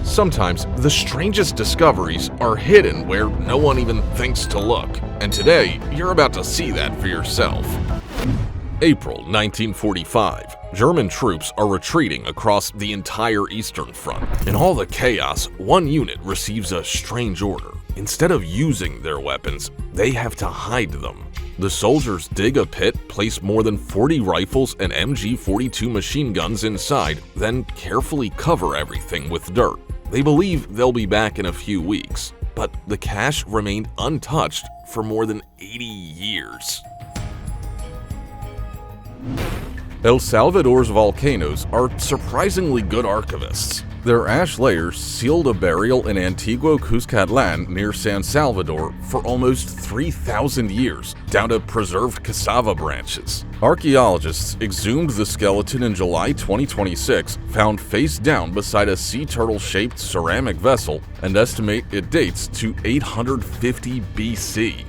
Sometimes the strangest discoveries are hidden where no one even thinks to look, and today you're about to see that for yourself. April 1945. German troops are retreating across the entire Eastern Front. In all the chaos, one unit receives a strange order. Instead of using their weapons, they have to hide them. The soldiers dig a pit, place more than 40 rifles and MG-42 machine guns inside, then carefully cover everything with dirt. They believe they'll be back in a few weeks, but the cache remained untouched for more than 80 years. El Salvador's volcanoes are surprisingly good archivists. Their ash layers sealed a burial in Antiguo Cuscatlan near San Salvador for almost 3,000 years, down to preserved cassava branches. Archaeologists exhumed the skeleton in July 2026, found face down beside a sea turtle-shaped ceramic vessel, and estimate it dates to 850 BC.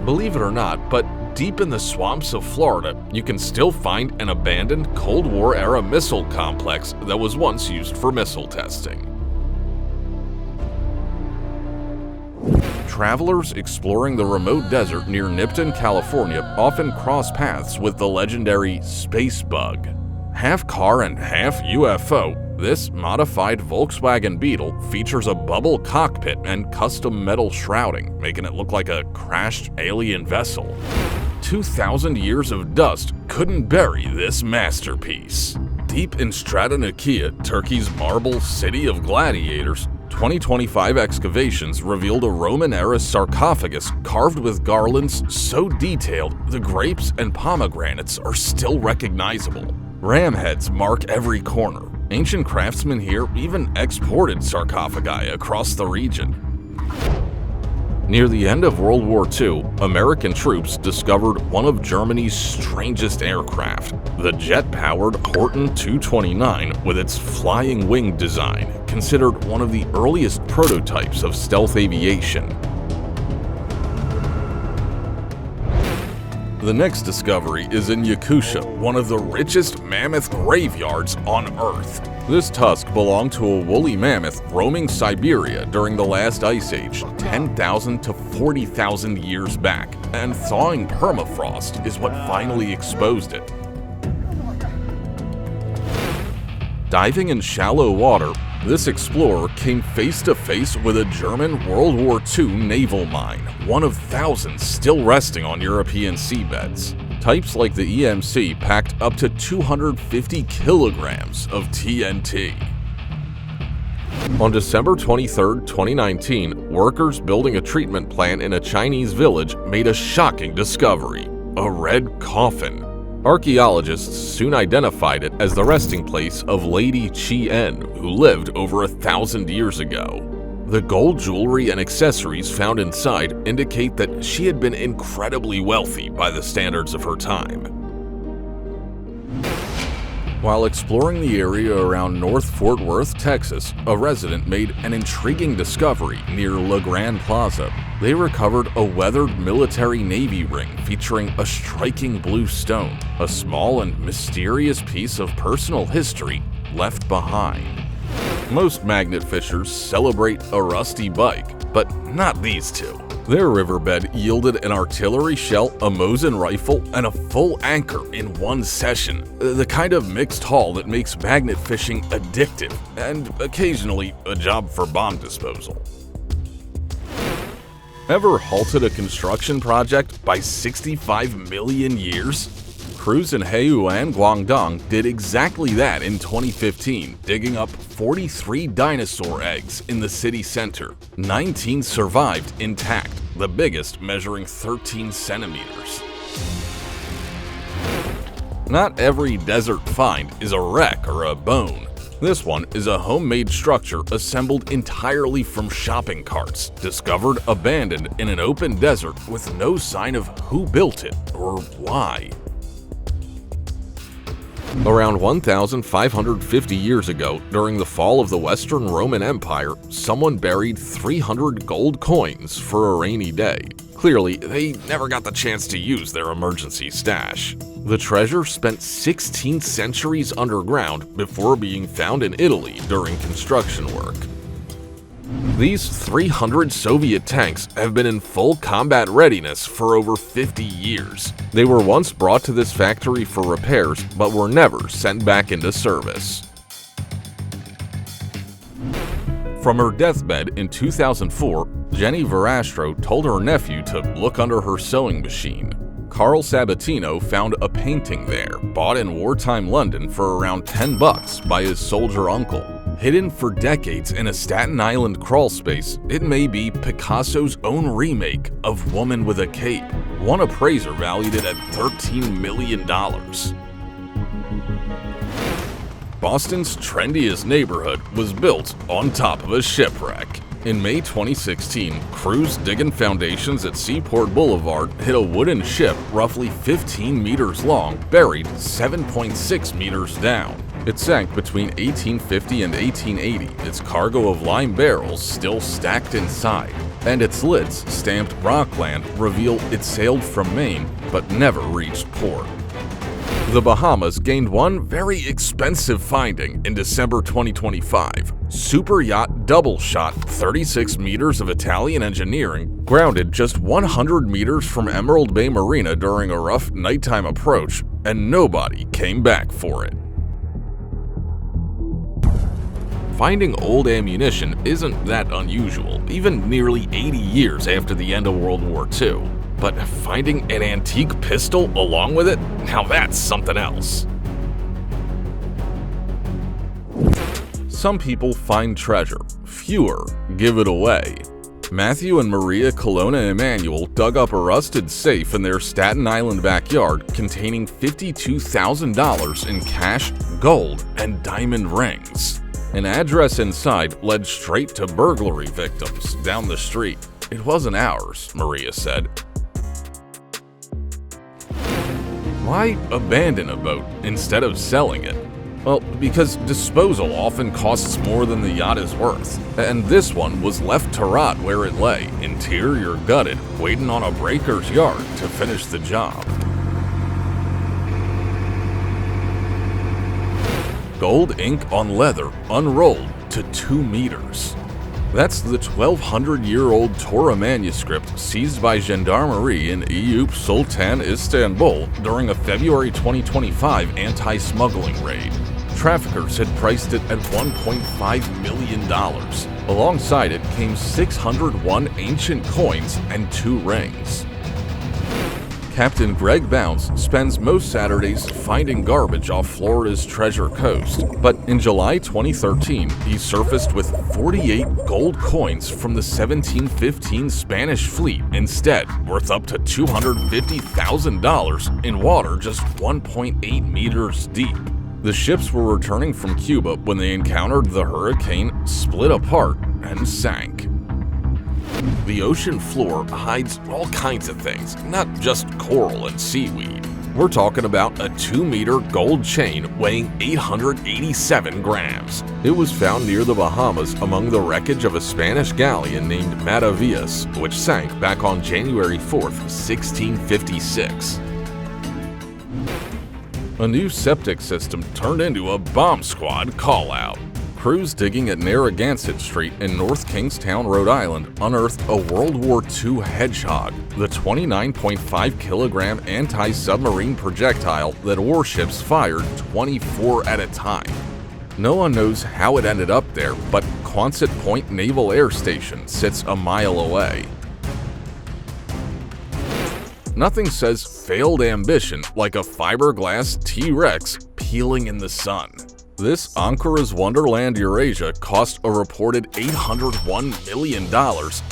Believe it or not, but deep in the swamps of Florida, you can still find an abandoned Cold War-era missile complex that was once used for missile testing. Travelers exploring the remote desert near Nipton, California often cross paths with the legendary space bug. Half car and half UFO, this modified Volkswagen Beetle features a bubble cockpit and custom metal shrouding, making it look like a crashed alien vessel. 2,000 years of dust couldn't bury this masterpiece. Deep in Stratonikia, Turkey's marble city of gladiators, 2025 excavations revealed a Roman-era sarcophagus carved with garlands so detailed the grapes and pomegranates are still recognizable. Ram heads mark every corner. Ancient craftsmen here even exported sarcophagi across the region. Near the end of World War II, American troops discovered one of Germany's strangest aircraft, the jet-powered Horten 229 with its flying wing design, considered one of the earliest prototypes of stealth aviation. The next discovery is in Yakutia, one of the richest mammoth graveyards on Earth. This tusk belonged to a woolly mammoth roaming Siberia during the last ice age, 10,000 to 40,000 years back, and thawing permafrost is what finally exposed it. Diving in shallow water, this explorer came face to face with a German World War II naval mine, one of thousands still resting on European seabeds. Types like the EMC packed up to 250 kilograms of TNT. On December 23, 2019, workers building a treatment plant in a Chinese village made a shocking discovery: a red coffin. Archaeologists soon identified it as the resting place of Lady Chien, who lived over 1,000 years ago. The gold jewelry and accessories found inside indicate that she had been incredibly wealthy by the standards of her time. While exploring the area around North Fort Worth, Texas, a resident made an intriguing discovery near La Grande Plaza. They recovered a weathered military navy ring featuring a striking blue stone, a small and mysterious piece of personal history left behind. Most magnet fishers celebrate a rusty bike, but not these two. Their riverbed yielded an artillery shell, a Mosin rifle, and a full anchor in one session. The kind of mixed haul that makes magnet fishing addictive, and occasionally a job for bomb disposal. Ever halted a construction project by 65 million years? Crews in Heiyuan, Guangdong did exactly that in 2015, digging up 43 dinosaur eggs in the city center. 19 survived intact, the biggest measuring 13 centimeters. Not every desert find is a wreck or a bone. This one is a homemade structure assembled entirely from shopping carts, discovered abandoned in an open desert with no sign of who built it or why. Around 1,550 years ago, during the fall of the Western Roman Empire, someone buried 300 gold coins for a rainy day. Clearly, they never got the chance to use their emergency stash. The treasure spent 16 centuries underground before being found in Italy during construction work. These 300 Soviet tanks have been in full combat readiness for over 50 years. They were once brought to this factory for repairs, but were never sent back into service. From her deathbed in 2004, Jenny Verastro told her nephew to look under her sewing machine. Carl Sabatino found a painting there, bought in wartime London for around $10 by his soldier uncle. Hidden for decades in a Staten Island crawlspace, it may be Picasso's own remake of Woman with a Cape. One appraiser valued it at $13 million. Boston's trendiest neighborhood was built on top of a shipwreck. In May 2016, crews digging foundations at Seaport Boulevard hit a wooden ship roughly 15 meters long, buried 7.6 meters down. It sank between 1850 and 1880, its cargo of lime barrels still stacked inside, and its lids, stamped Rockland, reveal it sailed from Maine but never reached port. The Bahamas gained one very expensive finding in December 2025. Super yacht Double Shot, 36 meters of Italian engineering, grounded just 100 meters from Emerald Bay Marina during a rough nighttime approach, and nobody came back for it. Finding old ammunition isn't that unusual, even nearly 80 years after the end of World War II. But finding an antique pistol along with it? Now that's something else. Some people find treasure, fewer give it away. Matthew and Maria Colonna Emanuel dug up a rusted safe in their Staten Island backyard containing $52,000 in cash, gold, and diamond rings. An address inside led straight to burglary victims down the street. It wasn't ours, Maria said. Why abandon a boat instead of selling it? Well, because disposal often costs more than the yacht is worth, and this one was left to rot where it lay, interior gutted, waiting on a breaker's yard to finish the job. Gold ink on leather unrolled to 2 meters. That's the 1,200-year-old Torah manuscript seized by gendarmerie in Eyüp Sultan, Istanbul during a February 2025 anti-smuggling raid. Traffickers had priced it at $1.5 million. Alongside it came 601 ancient coins and 2 rings. Captain Greg Bounce spends most Saturdays finding garbage off Florida's Treasure Coast, but in July 2013, he surfaced with 48 gold coins from the 1715 Spanish fleet instead, worth up to $250,000 in water just 1.8 meters deep. The ships were returning from Cuba when they encountered the hurricane, split apart, and sank. The ocean floor hides all kinds of things, not just coral and seaweed. We're talking about a 2-meter gold chain weighing 887 grams. It was found near the Bahamas among the wreckage of a Spanish galleon named Maravillas, which sank back on January 4th, 1656. A new septic system turned into a bomb squad call-out. Crews digging at Narragansett Street in North Kingstown, Rhode Island, unearthed a World War II Hedgehog, the 29.5-kilogram anti-submarine projectile that warships fired 24 at a time. No one knows how it ended up there, but Quonset Point Naval Air Station sits a mile away. Nothing says failed ambition like a fiberglass T-Rex peeling in the sun. This Ankara's Wonderland Eurasia cost a reported $801 million,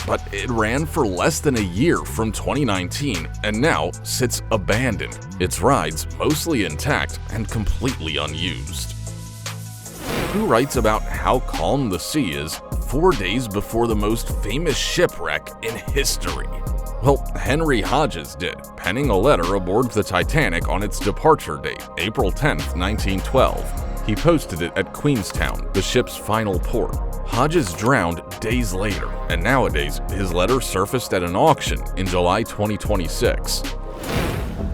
but it ran for less than a year from 2019 and now sits abandoned, its rides mostly intact and completely unused. Who writes about how calm the sea is 4 days before the most famous shipwreck in history? Well, Henry Hodges did, penning a letter aboard the Titanic on its departure date, April 10, 1912. He posted it at Queenstown, the ship's final port. Hodges drowned days later, and nowadays his letter surfaced at an auction in July 2026.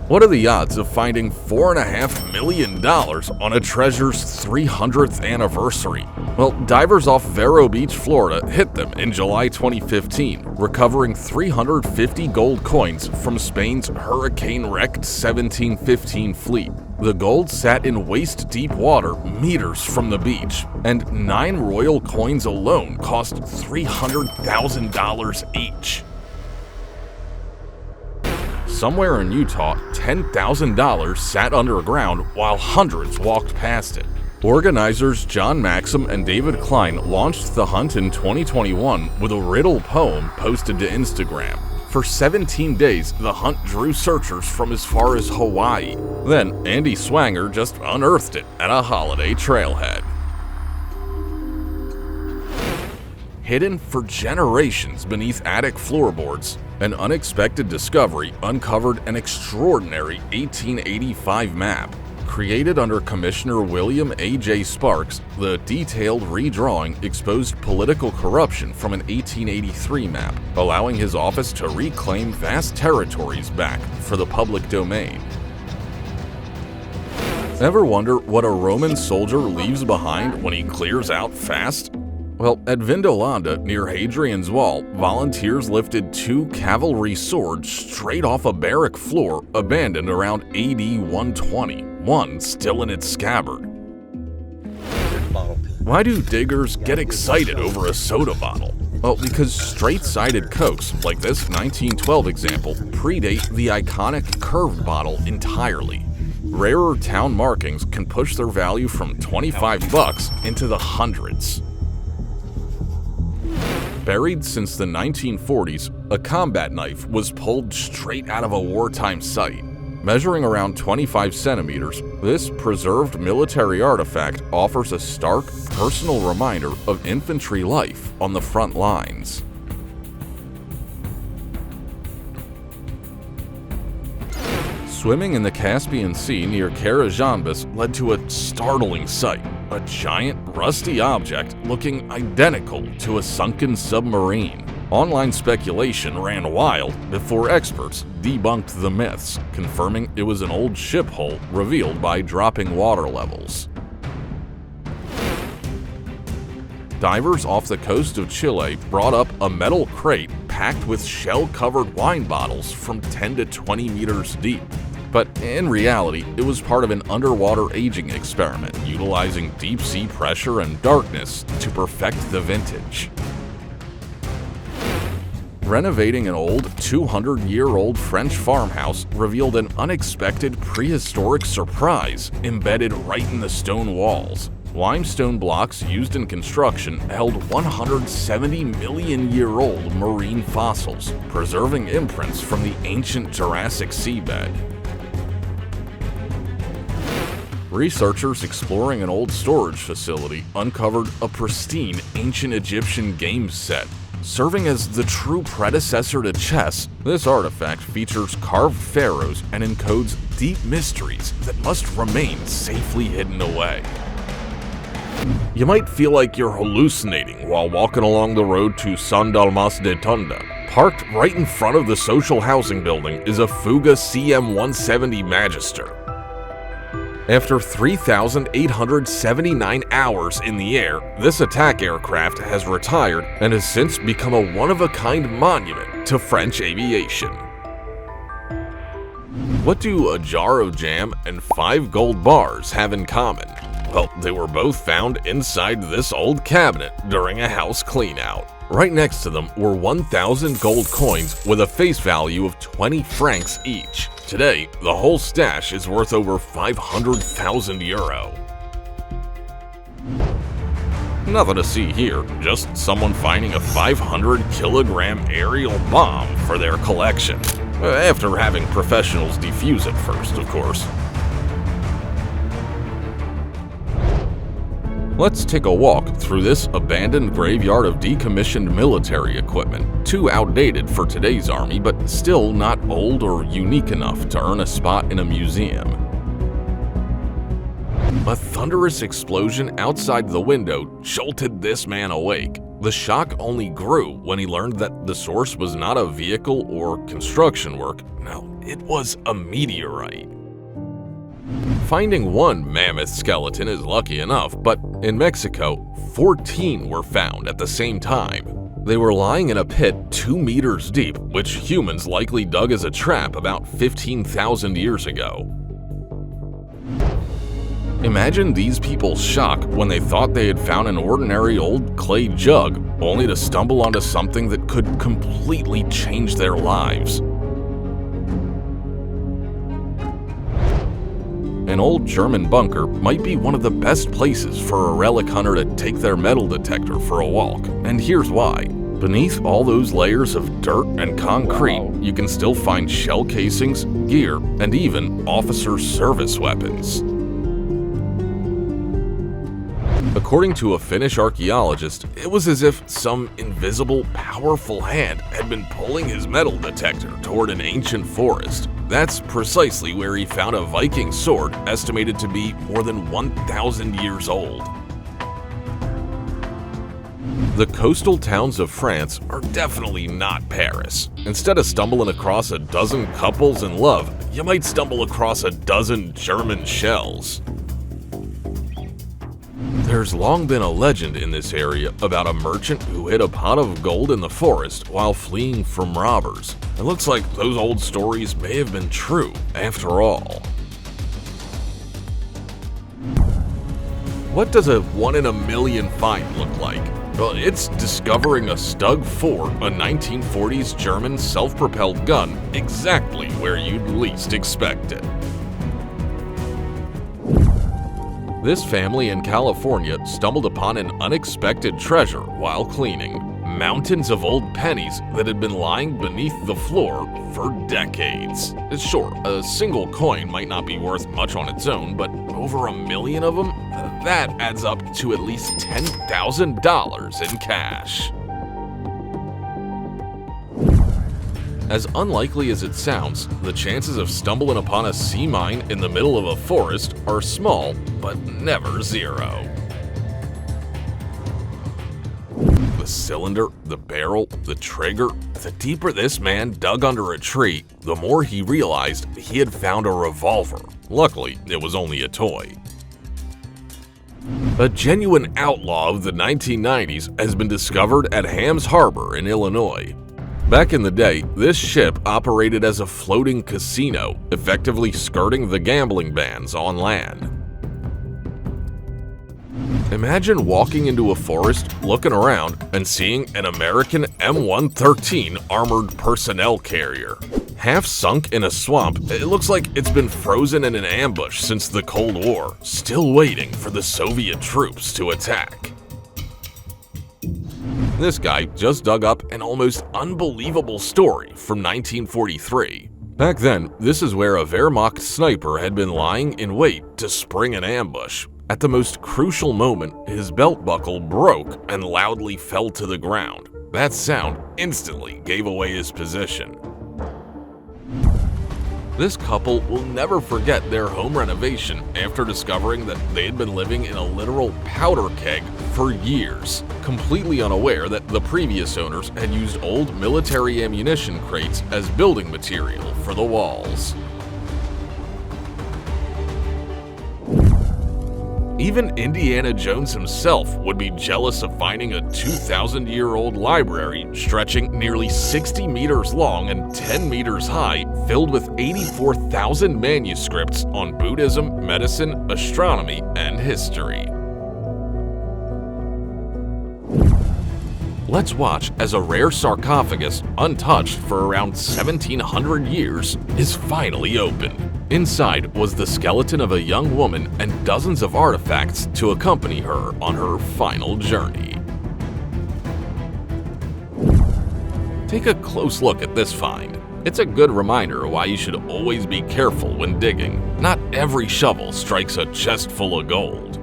What are the odds of finding $4.5 million on a treasure's 300th anniversary? Well, divers off Vero Beach, Florida hit them in July 2015, recovering 350 gold coins from Spain's hurricane-wrecked 1715 fleet. The gold sat in waist-deep water meters from the beach, and 9 royal coins alone cost $300,000 each. Somewhere in Utah, $10,000 sat underground while hundreds walked past it. Organizers John Maxim and David Klein launched the hunt in 2021 with a riddle poem posted to Instagram. For 17 days, the hunt drew searchers from as far as Hawaii. Then, Andy Swanger just unearthed it at a holiday trailhead. Hidden for generations beneath attic floorboards, an unexpected discovery uncovered an extraordinary 1885 map. Created under Commissioner William A.J. Sparks, the detailed redrawing exposed political corruption from an 1883 map, allowing his office to reclaim vast territories back for the public domain. Ever wonder what a Roman soldier leaves behind when he clears out fast? Well, at Vindolanda, near Hadrian's Wall, volunteers lifted 2 cavalry swords straight off a barrack floor abandoned around AD 120, one still in its scabbard. Why do diggers get excited over a soda bottle? Well, because straight-sided Cokes, like this 1912 example, predate the iconic curved bottle entirely. Rarer town markings can push their value from $25 into the hundreds. Buried since the 1940s, a combat knife was pulled straight out of a wartime site. Measuring around 25 centimeters, this preserved military artifact offers a stark, personal reminder of infantry life on the front lines. Swimming in the Caspian Sea near Karajanbas led to a startling sight. A giant, rusty object looking identical to a sunken submarine. Online speculation ran wild before experts debunked the myths, confirming it was an old ship hull revealed by dropping water levels. Divers off the coast of Chile brought up a metal crate packed with shell-covered wine bottles from 10 to 20 meters deep. But in reality, it was part of an underwater aging experiment utilizing deep-sea pressure and darkness to perfect the vintage. Renovating an old 200-year-old French farmhouse revealed an unexpected prehistoric surprise embedded right in the stone walls. Limestone blocks used in construction held 170-million-year-old marine fossils, preserving imprints from the ancient Jurassic seabed. Researchers exploring an old storage facility uncovered a pristine ancient Egyptian games set. Serving as the true predecessor to chess, this artifact features carved pharaohs and encodes deep mysteries that must remain safely hidden away. You might feel like you're hallucinating while walking along the road to San Dalmas de Tunda. Parked right in front of the social housing building is a Fuga CM-170 Magister. After 3,879 hours in the air, this attack aircraft has retired and has since become a one-of-a-kind monument to French aviation. What do a jar of jam and 5 gold bars have in common? Well, they were both found inside this old cabinet during a house cleanout. Right next to them were 1,000 gold coins with a face value of 20 francs each. Today, the whole stash is worth over 500,000 euro. Nothing to see here, just someone finding a 500-kilogram aerial bomb for their collection. After having professionals defuse it first, of course. Let's take a walk through this abandoned graveyard of decommissioned military equipment, too outdated for today's army, but still not old or unique enough to earn a spot in a museum. A thunderous explosion outside the window jolted this man awake. The shock only grew when he learned that the source was not a vehicle or construction work. No, it was a meteorite. Finding one mammoth skeleton is lucky enough, but in Mexico, 14 were found at the same time. They were lying in a pit 2 meters deep, which humans likely dug as a trap about 15,000 years ago. Imagine these people's shock when they thought they had found an ordinary old clay jug, only to stumble onto something that could completely change their lives. An old German bunker might be one of the best places for a relic hunter to take their metal detector for a walk, and here's why. Beneath all those layers of dirt and concrete, you can still find shell casings, gear, and even officers' service weapons. According to a Finnish archaeologist, it was as if some invisible, powerful hand had been pulling his metal detector toward an ancient forest. That's precisely where he found a Viking sword estimated to be more than 1,000 years old. The coastal towns of France are definitely not Paris. Instead of stumbling across a dozen couples in love, you might stumble across a dozen German shells. There's long been a legend in this area about a merchant who hid a pot of gold in the forest while fleeing from robbers. It looks like those old stories may have been true after all. What does a 1 in a million find look like? Well, it's discovering a Stug 4, a 1940s German self-propelled gun, exactly where you'd least expect it. This family in California stumbled upon an unexpected treasure while cleaning. Mountains of old pennies that had been lying beneath the floor for decades. Sure, a single coin might not be worth much on its own, but over 1 million of them? That adds up to at least $10,000 in cash. As unlikely as it sounds, the chances of stumbling upon a sea mine in the middle of a forest are small, but never zero. The cylinder, the barrel, the trigger. The deeper this man dug under a tree, the more he realized he had found a revolver. Luckily, it was only a toy. A genuine outlaw of the 1990s has been discovered at Hams Harbor in Illinois. Back in the day, this ship operated as a floating casino, effectively skirting the gambling bans on land. Imagine walking into a forest, looking around, and seeing an American M113 armored personnel carrier. Half sunk in a swamp, it looks like it's been frozen in an ambush since the Cold War, still waiting for the Soviet troops to attack. This guy just dug up an almost unbelievable story from 1943. Back then, this is where a Wehrmacht sniper had been lying in wait to spring an ambush. At the most crucial moment, his belt buckle broke and loudly fell to the ground. That sound instantly gave away his position. This couple will never forget their home renovation after discovering that they had been living in a literal powder keg for years, completely unaware that the previous owners had used old military ammunition crates as building material for the walls. Even Indiana Jones himself would be jealous of finding a 2,000-year-old library stretching nearly 60 meters long and 10 meters high, filled with 84,000 manuscripts on Buddhism, medicine, astronomy, and history. Let's watch as a rare sarcophagus, untouched for around 1,700 years, is finally opened. Inside was the skeleton of a young woman and dozens of artifacts to accompany her on her final journey. Take a close look at this find. It's a good reminder why you should always be careful when digging. Not every shovel strikes a chest full of gold.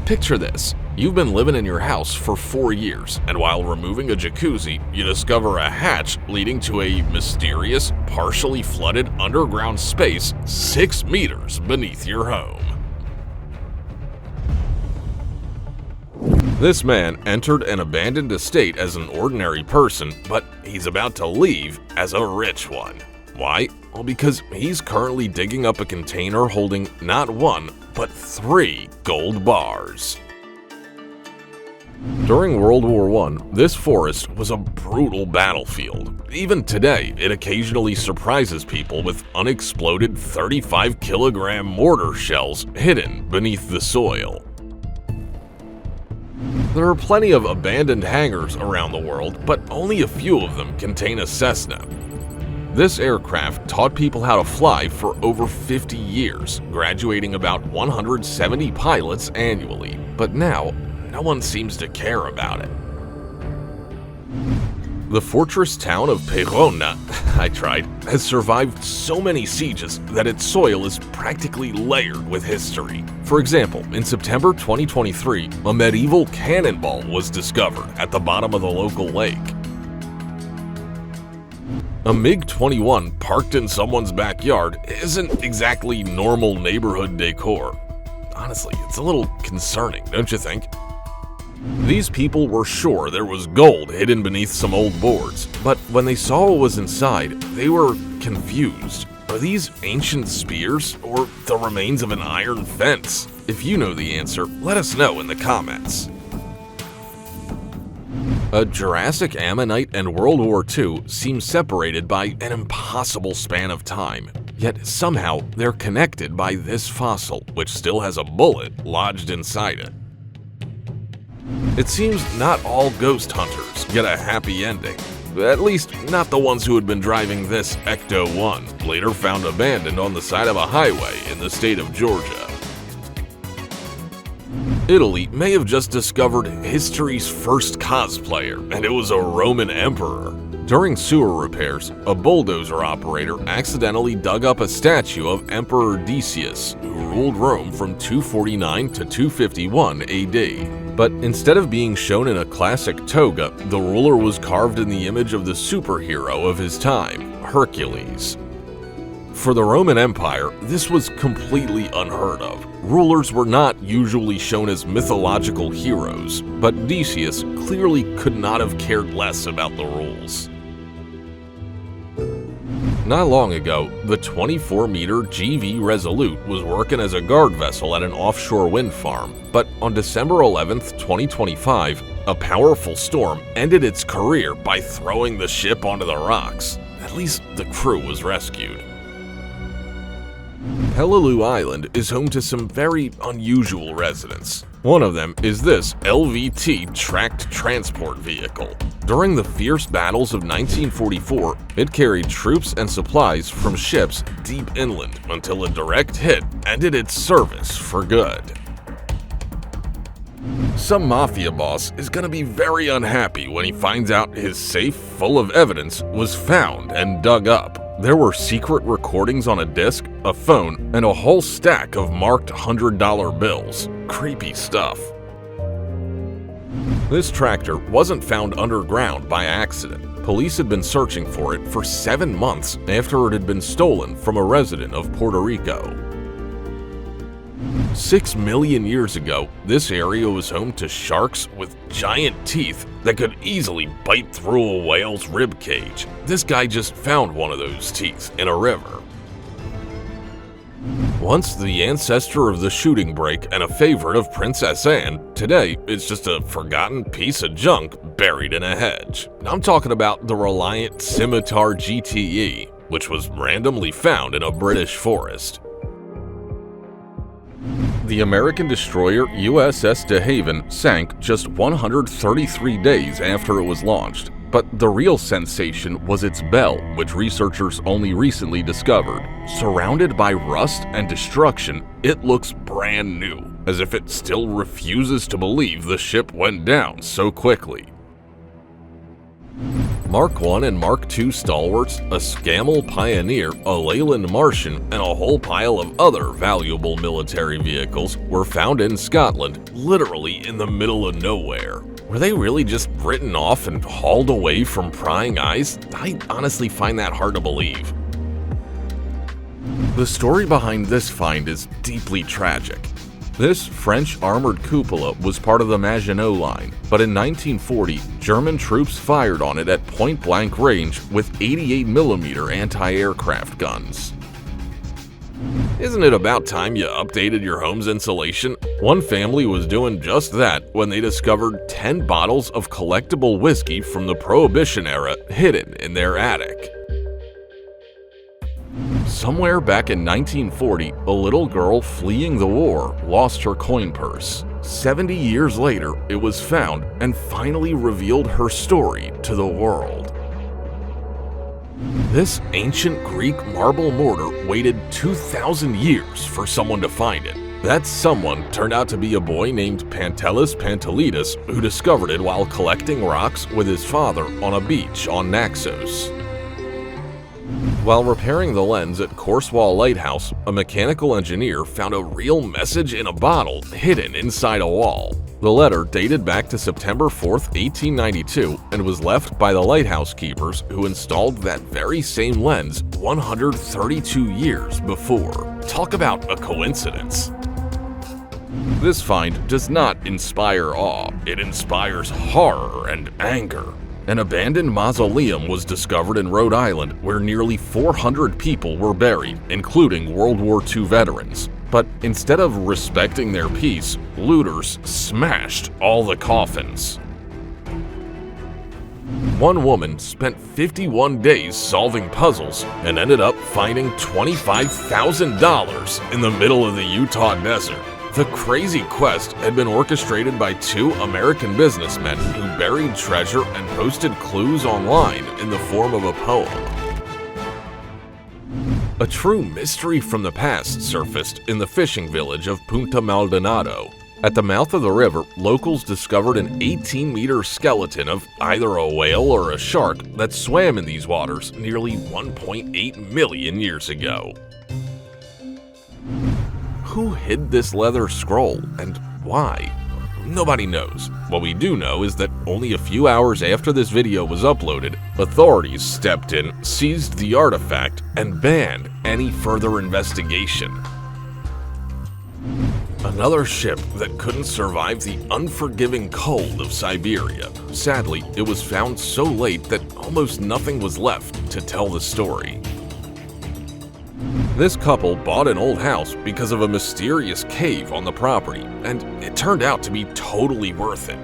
Picture this. You've been living in your house for 4 years, and while removing a jacuzzi, you discover a hatch leading to a mysterious, partially flooded underground space 6 meters beneath your home. This man entered an abandoned estate as an ordinary person, but he's about to leave as a rich one. Why? Well, because he's currently digging up a container holding not 1, but 3 gold bars. During World War I, this forest was a brutal battlefield. Even today, it occasionally surprises people with unexploded 35-kilogram mortar shells hidden beneath the soil. There are plenty of abandoned hangars around the world, but only a few of them contain a Cessna. This aircraft taught people how to fly for over 50 years, graduating about 170 pilots annually, but now, no one seems to care about it. The fortress town of Perona, has survived so many sieges that its soil is practically layered with history. For example, in September 2023, a medieval cannonball was discovered at the bottom of the local lake. A MiG-21 parked in someone's backyard isn't exactly normal neighborhood decor. Honestly, it's a little concerning, don't you think? These people were sure there was gold hidden beneath some old boards, but when they saw what was inside, they were confused. Are these ancient spears or the remains of an iron fence? If you know the answer, let us know in the comments. A Jurassic ammonite and World War II seem separated by an impossible span of time, yet somehow they're connected by this fossil, which still has a bullet lodged inside it. It seems not all ghost hunters get a happy ending. At least, not the ones who had been driving this Ecto-1, later found abandoned on the side of a highway in the state of Georgia. Italy may have just discovered history's first cosplayer, and it was a Roman emperor. During sewer repairs, a bulldozer operator accidentally dug up a statue of Emperor Decius, who ruled Rome from 249 to 251 AD. But instead of being shown in a classic toga, the ruler was carved in the image of the superhero of his time, Hercules. For the Roman Empire, this was completely unheard of. Rulers were not usually shown as mythological heroes, but Decius clearly could not have cared less about the rules. Not long ago, the 24-meter GV Resolute was working as a guard vessel at an offshore wind farm, but on December 11, 2025, a powerful storm ended its career by throwing the ship onto the rocks. At least the crew was rescued. Peleliu Island is home to some very unusual residents. One of them is this LVT tracked transport vehicle. During the fierce battles of 1944, it carried troops and supplies from ships deep inland until a direct hit ended its service for good. Some mafia boss is gonna be very unhappy when he finds out his safe full of evidence was found and dug up. There were secret recordings on a disc, a phone, and a whole stack of marked $100 bills. Creepy stuff. This tractor wasn't found underground by accident. Police had been searching for it for 7 months after it had been stolen from a resident of Puerto Rico. 6 million years ago, this area was home to sharks with giant teeth that could easily bite through a whale's rib cage. This guy just found one of those teeth in a river. Once the ancestor of the shooting brake and a favorite of Princess Anne, today it's just a forgotten piece of junk buried in a hedge. I'm talking about the Reliant Scimitar GTE, which was randomly found in a British forest. The American destroyer USS De Haven sank just 133 days after it was launched. But the real sensation was its bell, which researchers only recently discovered. Surrounded by rust and destruction, it looks brand new, as if it still refuses to believe the ship went down so quickly. Mark I and Mark II stalwarts, a Scammell Pioneer, a Leyland Martian, and a whole pile of other valuable military vehicles were found in Scotland, literally in the middle of nowhere. Were they really just written off and hauled away from prying eyes? I honestly find that hard to believe. The story behind this find is deeply tragic. This French armored cupola was part of the Maginot Line, but in 1940, German troops fired on it at point-blank range with 88mm anti-aircraft guns. Isn't it about time you updated your home's insulation? One family was doing just that when they discovered 10 bottles of collectible whiskey from the Prohibition era hidden in their attic. Somewhere back in 1940, a little girl fleeing the war lost her coin purse. 70 years later, it was found and finally revealed her story to the world. This ancient Greek marble mortar waited 2,000 years for someone to find it. That someone turned out to be a boy named Pantelis Pantelides who discovered it while collecting rocks with his father on a beach on Naxos. While repairing the lens at Corsewall Lighthouse, a mechanical engineer found a real message in a bottle hidden inside a wall. The letter dated back to September 4, 1892, and was left by the lighthouse keepers who installed that very same lens 132 years before. Talk about a coincidence. This find does not inspire awe, it inspires horror and anger. An abandoned mausoleum was discovered in Rhode Island where nearly 400 people were buried, including World War II veterans. But instead of respecting their peace, looters smashed all the coffins. One woman spent 51 days solving puzzles and ended up finding $25,000 in the middle of the Utah desert. The crazy quest had been orchestrated by two American businessmen who buried treasure and posted clues online in the form of a poem. A true mystery from the past surfaced in the fishing village of Punta Maldonado. At the mouth of the river, locals discovered an 18-meter skeleton of either a whale or a shark that swam in these waters nearly 1.8 million years ago. Who hid this leather scroll, and why? Nobody knows. What we do know is that only a few hours after this video was uploaded, authorities stepped in, seized the artifact, and banned any further investigation. Another ship that couldn't survive the unforgiving cold of Siberia. Sadly, it was found so late that almost nothing was left to tell the story. This couple bought an old house because of a mysterious cave on the property, and it turned out to be totally worth it.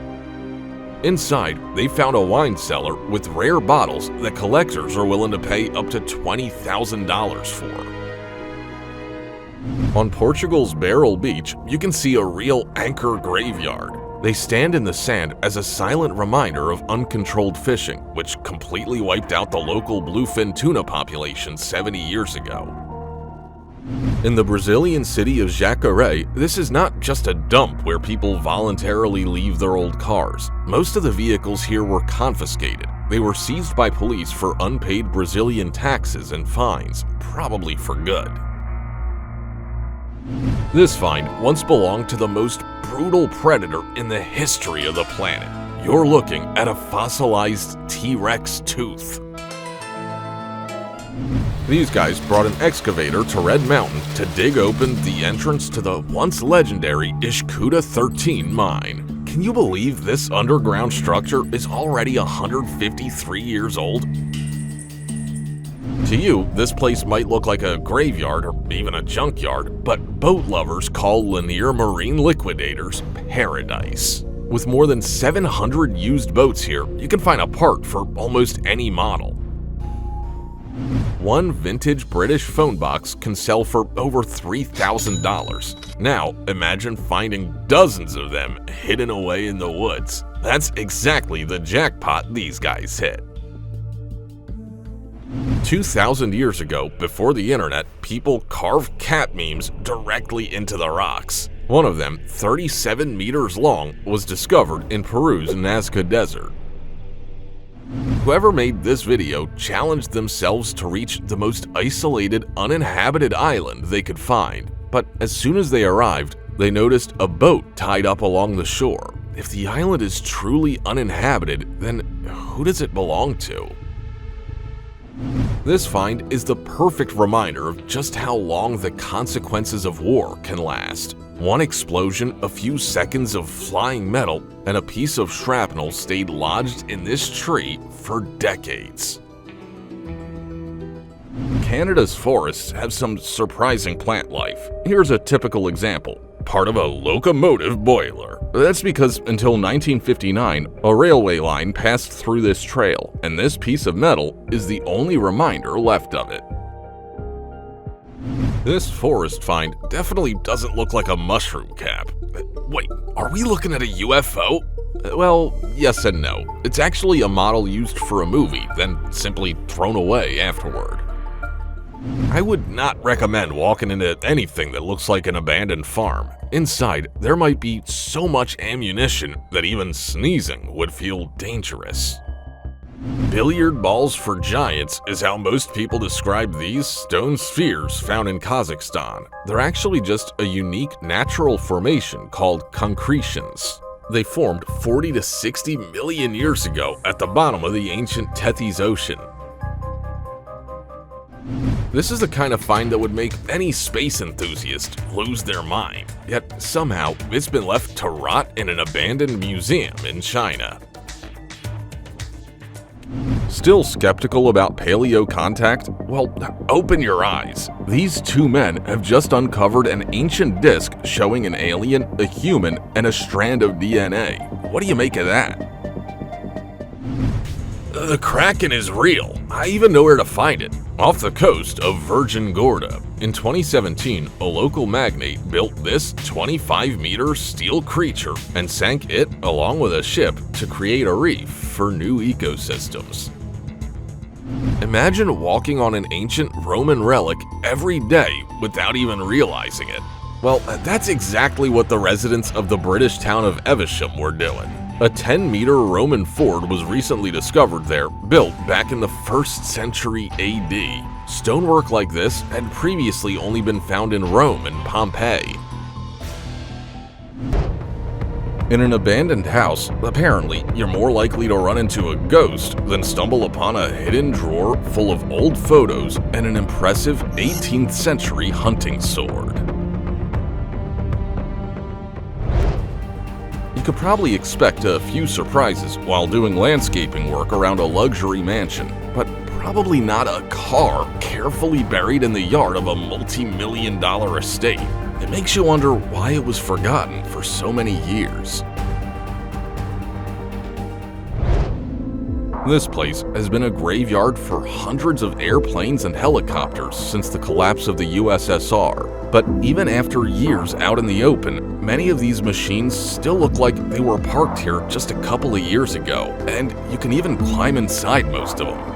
Inside, they found a wine cellar with rare bottles that collectors are willing to pay up to $20,000 for. On Portugal's Barrel Beach, you can see a real anchor graveyard. They stand in the sand as a silent reminder of uncontrolled fishing, which completely wiped out the local bluefin tuna population 70 years ago. In the Brazilian city of Jacaré, this is not just a dump where people voluntarily leave their old cars. Most of the vehicles here were confiscated. They were seized by police for unpaid Brazilian taxes and fines, probably for good. This find once belonged to the most brutal predator in the history of the planet. You're looking at a fossilized T-Rex tooth. These guys brought an excavator to Red Mountain to dig open the entrance to the once legendary Ishkuta 13 mine. Can you believe this underground structure is already 153 years old? To you, this place might look like a graveyard or even a junkyard, but boat lovers call Lanier Marine Liquidators paradise. With more than 700 used boats here, you can find a part for almost any model. One vintage British phone box can sell for over $3,000. Now, imagine finding dozens of them hidden away in the woods. That's exactly the jackpot these guys hit. 2,000 years ago, before the internet, people carved cat memes directly into the rocks. One of them, 37 meters long, was discovered in Peru's Nazca Desert. Whoever made this video challenged themselves to reach the most isolated, uninhabited island they could find, but as soon as they arrived, they noticed a boat tied up along the shore. If the island is truly uninhabited, then who does it belong to? This find is the perfect reminder of just how long the consequences of war can last. One explosion, a few seconds of flying metal, and a piece of shrapnel stayed lodged in this tree for decades. Canada's forests have some surprising plant life. Here's a typical example. Part of a locomotive boiler. That's because until 1959, a railway line passed through this trail, and this piece of metal is the only reminder left of it. This forest find definitely doesn't look like a mushroom cap. Wait, are we looking at a UFO? Well, yes and no. It's actually a model used for a movie, then simply thrown away afterward. I would not recommend walking into anything that looks like an abandoned farm. Inside, there might be so much ammunition that even sneezing would feel dangerous. Billiard balls for giants is how most people describe these stone spheres found in Kazakhstan. They're actually just a unique natural formation called concretions. They formed 40 to 60 million years ago at the bottom of the ancient Tethys Ocean. This is the kind of find that would make any space enthusiast lose their mind, yet somehow it's been left to rot in an abandoned museum in China. Still skeptical about paleo contact? Well, open your eyes. These two men have just uncovered an ancient disc showing an alien, a human, and a strand of DNA. What do you make of that? The Kraken is real. I even know where to find it. Off the coast of Virgin Gorda. In 2017, a local magnate built this 25-meter steel creature and sank it along with a ship to create a reef for new ecosystems. Imagine walking on an ancient Roman relic every day without even realizing it. Well, that's exactly what the residents of the British town of Evesham were doing. A 10-meter Roman ford was recently discovered there, built back in the 1st century AD. Stonework like this had previously only been found in Rome and Pompeii. In an abandoned house, apparently, you're more likely to run into a ghost than stumble upon a hidden drawer full of old photos and an impressive 18th century hunting sword. You could probably expect a few surprises while doing landscaping work around a luxury mansion, but probably not a car carefully buried in the yard of a multi-million-dollar estate. It makes you wonder why it was forgotten for so many years. This place has been a graveyard for hundreds of airplanes and helicopters since the collapse of the USSR. But even after years out in the open, many of these machines still look like they were parked here just a couple of years ago, and you can even climb inside most of them.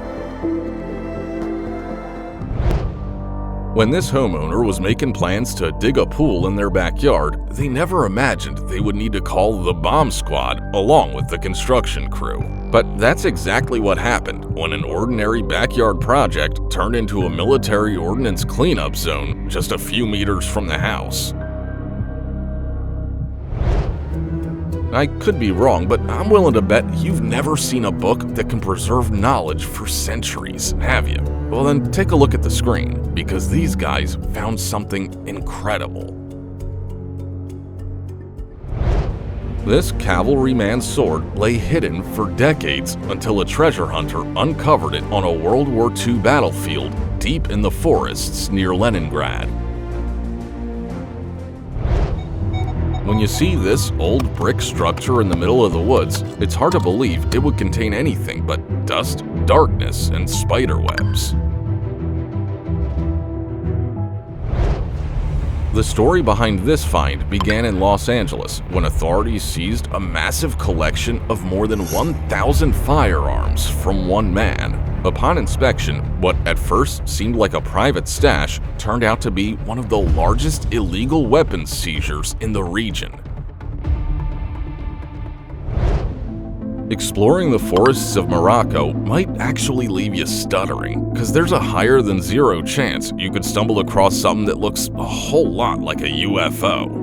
When this homeowner was making plans to dig a pool in their backyard, they never imagined they would need to call the bomb squad along with the construction crew. But that's exactly what happened when an ordinary backyard project turned into a military ordnance cleanup zone just a few meters from the house. I could be wrong, but I'm willing to bet you've never seen a book that can preserve knowledge for centuries, have you? Well then take a look at the screen, because these guys found something incredible. This cavalryman's sword lay hidden for decades until a treasure hunter uncovered it on a World War II battlefield deep in the forests near Leningrad. When you see this old brick structure in the middle of the woods, it's hard to believe it would contain anything but dust, darkness, and spider webs. The story behind this find began in Los Angeles when authorities seized a massive collection of more than 1,000 firearms from one man. Upon inspection, what at first seemed like a private stash turned out to be one of the largest illegal weapons seizures in the region. Exploring the forests of Morocco might actually leave you stuttering, because there's a higher than zero chance you could stumble across something that looks a whole lot like a UFO.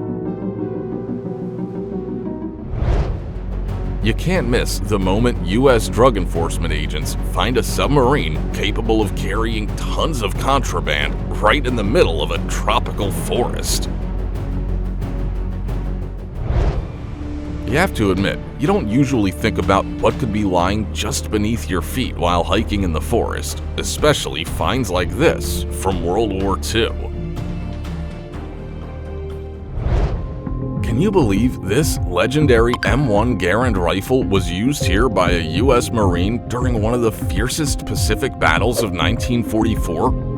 You can't miss the moment U.S. drug enforcement agents find a submarine capable of carrying tons of contraband right in the middle of a tropical forest. You have to admit, you don't usually think about what could be lying just beneath your feet while hiking in the forest, especially finds like this from World War II. Can you believe this legendary M1 Garand rifle was used here by a U.S. Marine during one of the fiercest Pacific battles of 1944?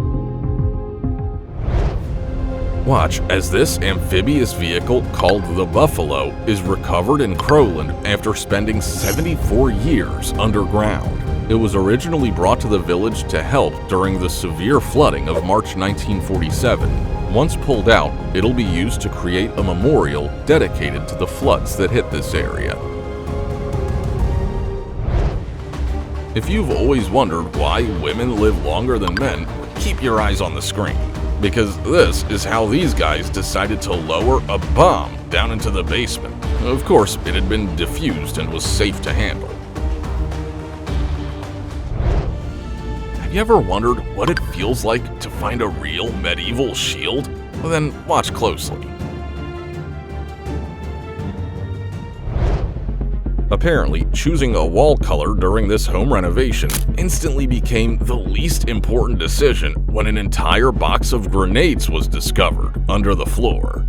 Watch as this amphibious vehicle called the Buffalo is recovered in Crowland after spending 74 years underground. It was originally brought to the village to help during the severe flooding of March 1947. Once pulled out, it'll be used to create a memorial dedicated to the floods that hit this area. If you've always wondered why women live longer than men, keep your eyes on the screen, because this is how these guys decided to lower a bomb down into the basement. Of course, it had been defused and was safe to handle. Have you ever wondered what it feels like to find a real medieval shield? Well, then watch closely. Apparently, choosing a wall color during this home renovation instantly became the least important decision when an entire box of grenades was discovered under the floor.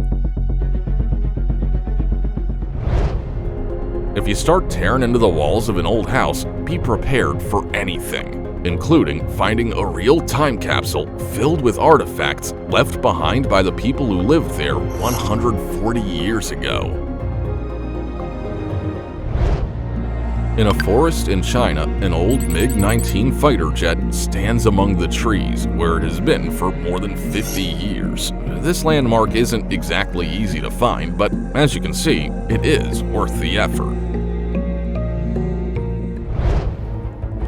If you start tearing into the walls of an old house, be prepared for anything, including finding a real time capsule filled with artifacts left behind by the people who lived there 140 years ago. In a forest in China, an old MiG-19 fighter jet stands among the trees where it has been for more than 50 years. This landmark isn't exactly easy to find, but as you can see, it is worth the effort.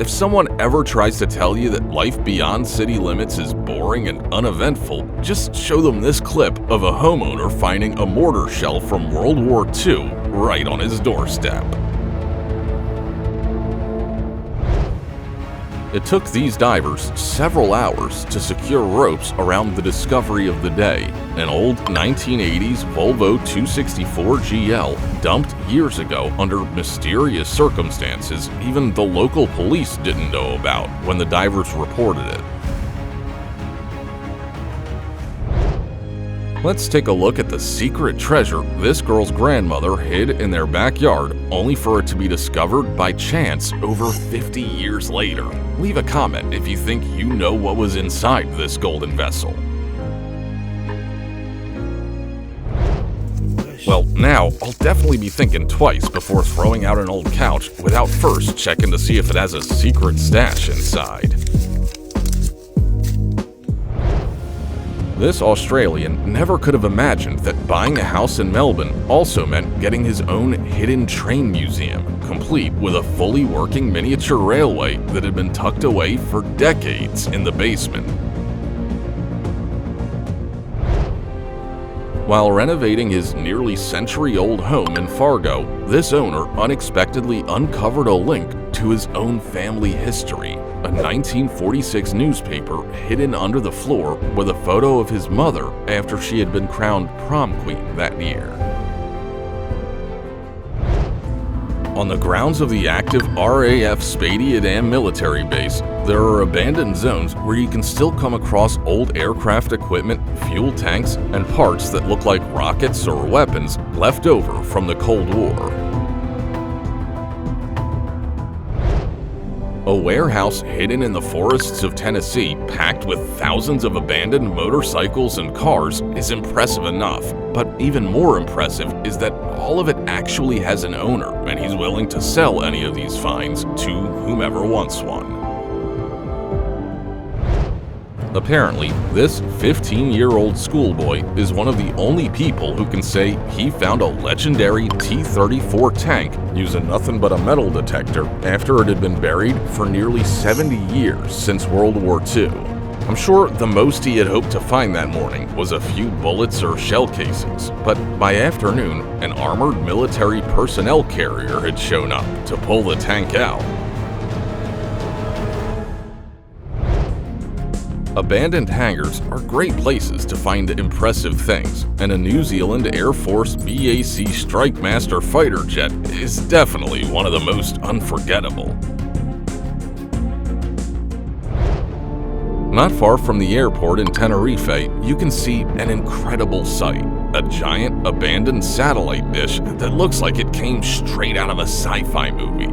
If someone ever tries to tell you that life beyond city limits is boring and uneventful, just show them this clip of a homeowner finding a mortar shell from World War II right on his doorstep. It took these divers several hours to secure ropes around the discovery of the day, an old 1980s Volvo 264 GL dumped years ago under mysterious circumstances even the local police didn't know about when the divers reported it. Let's take a look at the secret treasure this girl's grandmother hid in their backyard, only for it to be discovered by chance over 50 years later. Leave a comment if you think you know what was inside this golden vessel. Well, now I'll definitely be thinking twice before throwing out an old couch without first checking to see if it has a secret stash inside. This Australian never could have imagined that buying a house in Melbourne also meant getting his own hidden train museum, complete with a fully working miniature railway that had been tucked away for decades in the basement. While renovating his nearly century-old home in Fargo, this owner unexpectedly uncovered a link to his own family history. A 1946 newspaper hidden under the floor with a photo of his mother after she had been crowned prom queen that year. On the grounds of the active RAF Spadey Adam military base, there are abandoned zones where you can still come across old aircraft equipment, fuel tanks, and parts that look like rockets or weapons left over from the Cold War. A warehouse hidden in the forests of Tennessee, packed with thousands of abandoned motorcycles and cars, is impressive enough. But even more impressive is that all of it actually has an owner, and he's willing to sell any of these finds to whomever wants one. Apparently, this 15-year-old schoolboy is one of the only people who can say he found a legendary T-34 tank using nothing but a metal detector after it had been buried for nearly 70 years since World War II. I'm sure the most he had hoped to find that morning was a few bullets or shell casings, but by afternoon, an armored military personnel carrier had shown up to pull the tank out. Abandoned hangars are great places to find impressive things, and a New Zealand Air Force BAC Strike Master fighter jet is definitely one of the most unforgettable. Not far from the airport in Tenerife, you can see an incredible sight, a giant abandoned satellite dish that looks like it came straight out of a sci-fi movie.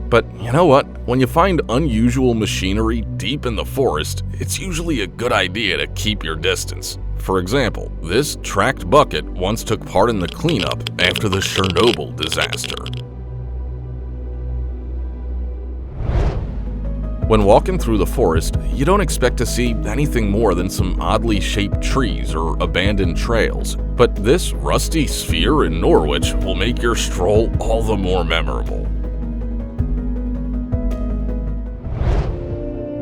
But you know what? When you find unusual machinery deep in the forest, it's usually a good idea to keep your distance. For example, this tracked bucket once took part in the cleanup after the Chernobyl disaster. When walking through the forest, you don't expect to see anything more than some oddly shaped trees or abandoned trails, but this rusty sphere in Norwich will make your stroll all the more memorable.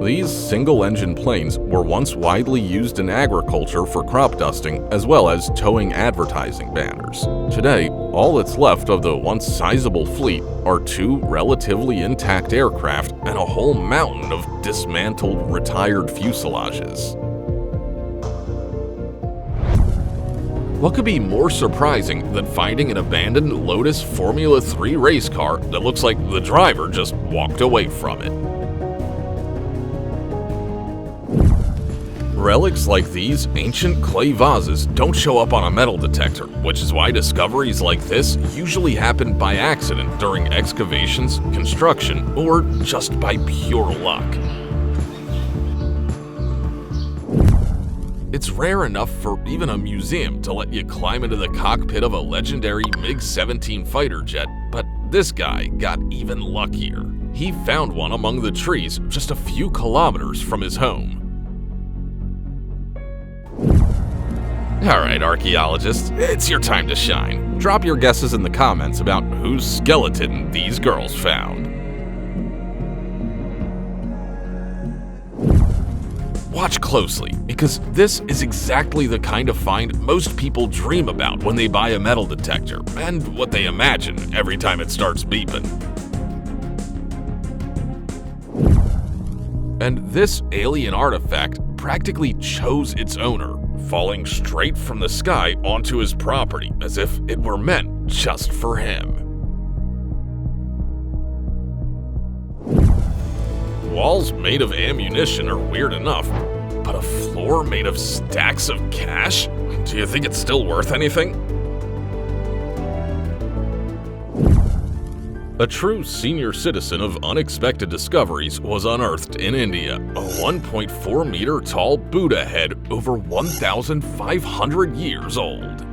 These single-engine planes were once widely used in agriculture for crop dusting as well as towing advertising banners. Today, all that's left of the once sizable fleet are two relatively intact aircraft and a whole mountain of dismantled, retired fuselages. What could be more surprising than finding an abandoned Lotus Formula 3 race car that looks like the driver just walked away from it? Relics like these ancient clay vases don't show up on a metal detector, which is why discoveries like this usually happen by accident during excavations, construction, or just by pure luck. It's rare enough for even a museum to let you climb into the cockpit of a legendary MiG-17 fighter jet, but this guy got even luckier. He found one among the trees just a few kilometers from his home. Alright, archaeologists, it's your time to shine. Drop your guesses in the comments about whose skeleton these girls found. Watch closely, because this is exactly the kind of find most people dream about when they buy a metal detector, and what they imagine every time it starts beeping. And this alien artifact practically chose its owner, falling straight from the sky onto his property as if it were meant just for him. Walls made of ammunition are weird enough, but a floor made of stacks of cash? Do you think it's still worth anything? A true senior citizen of unexpected discoveries was unearthed in India, a 1.4 meter tall Buddha head over 1,500 years old.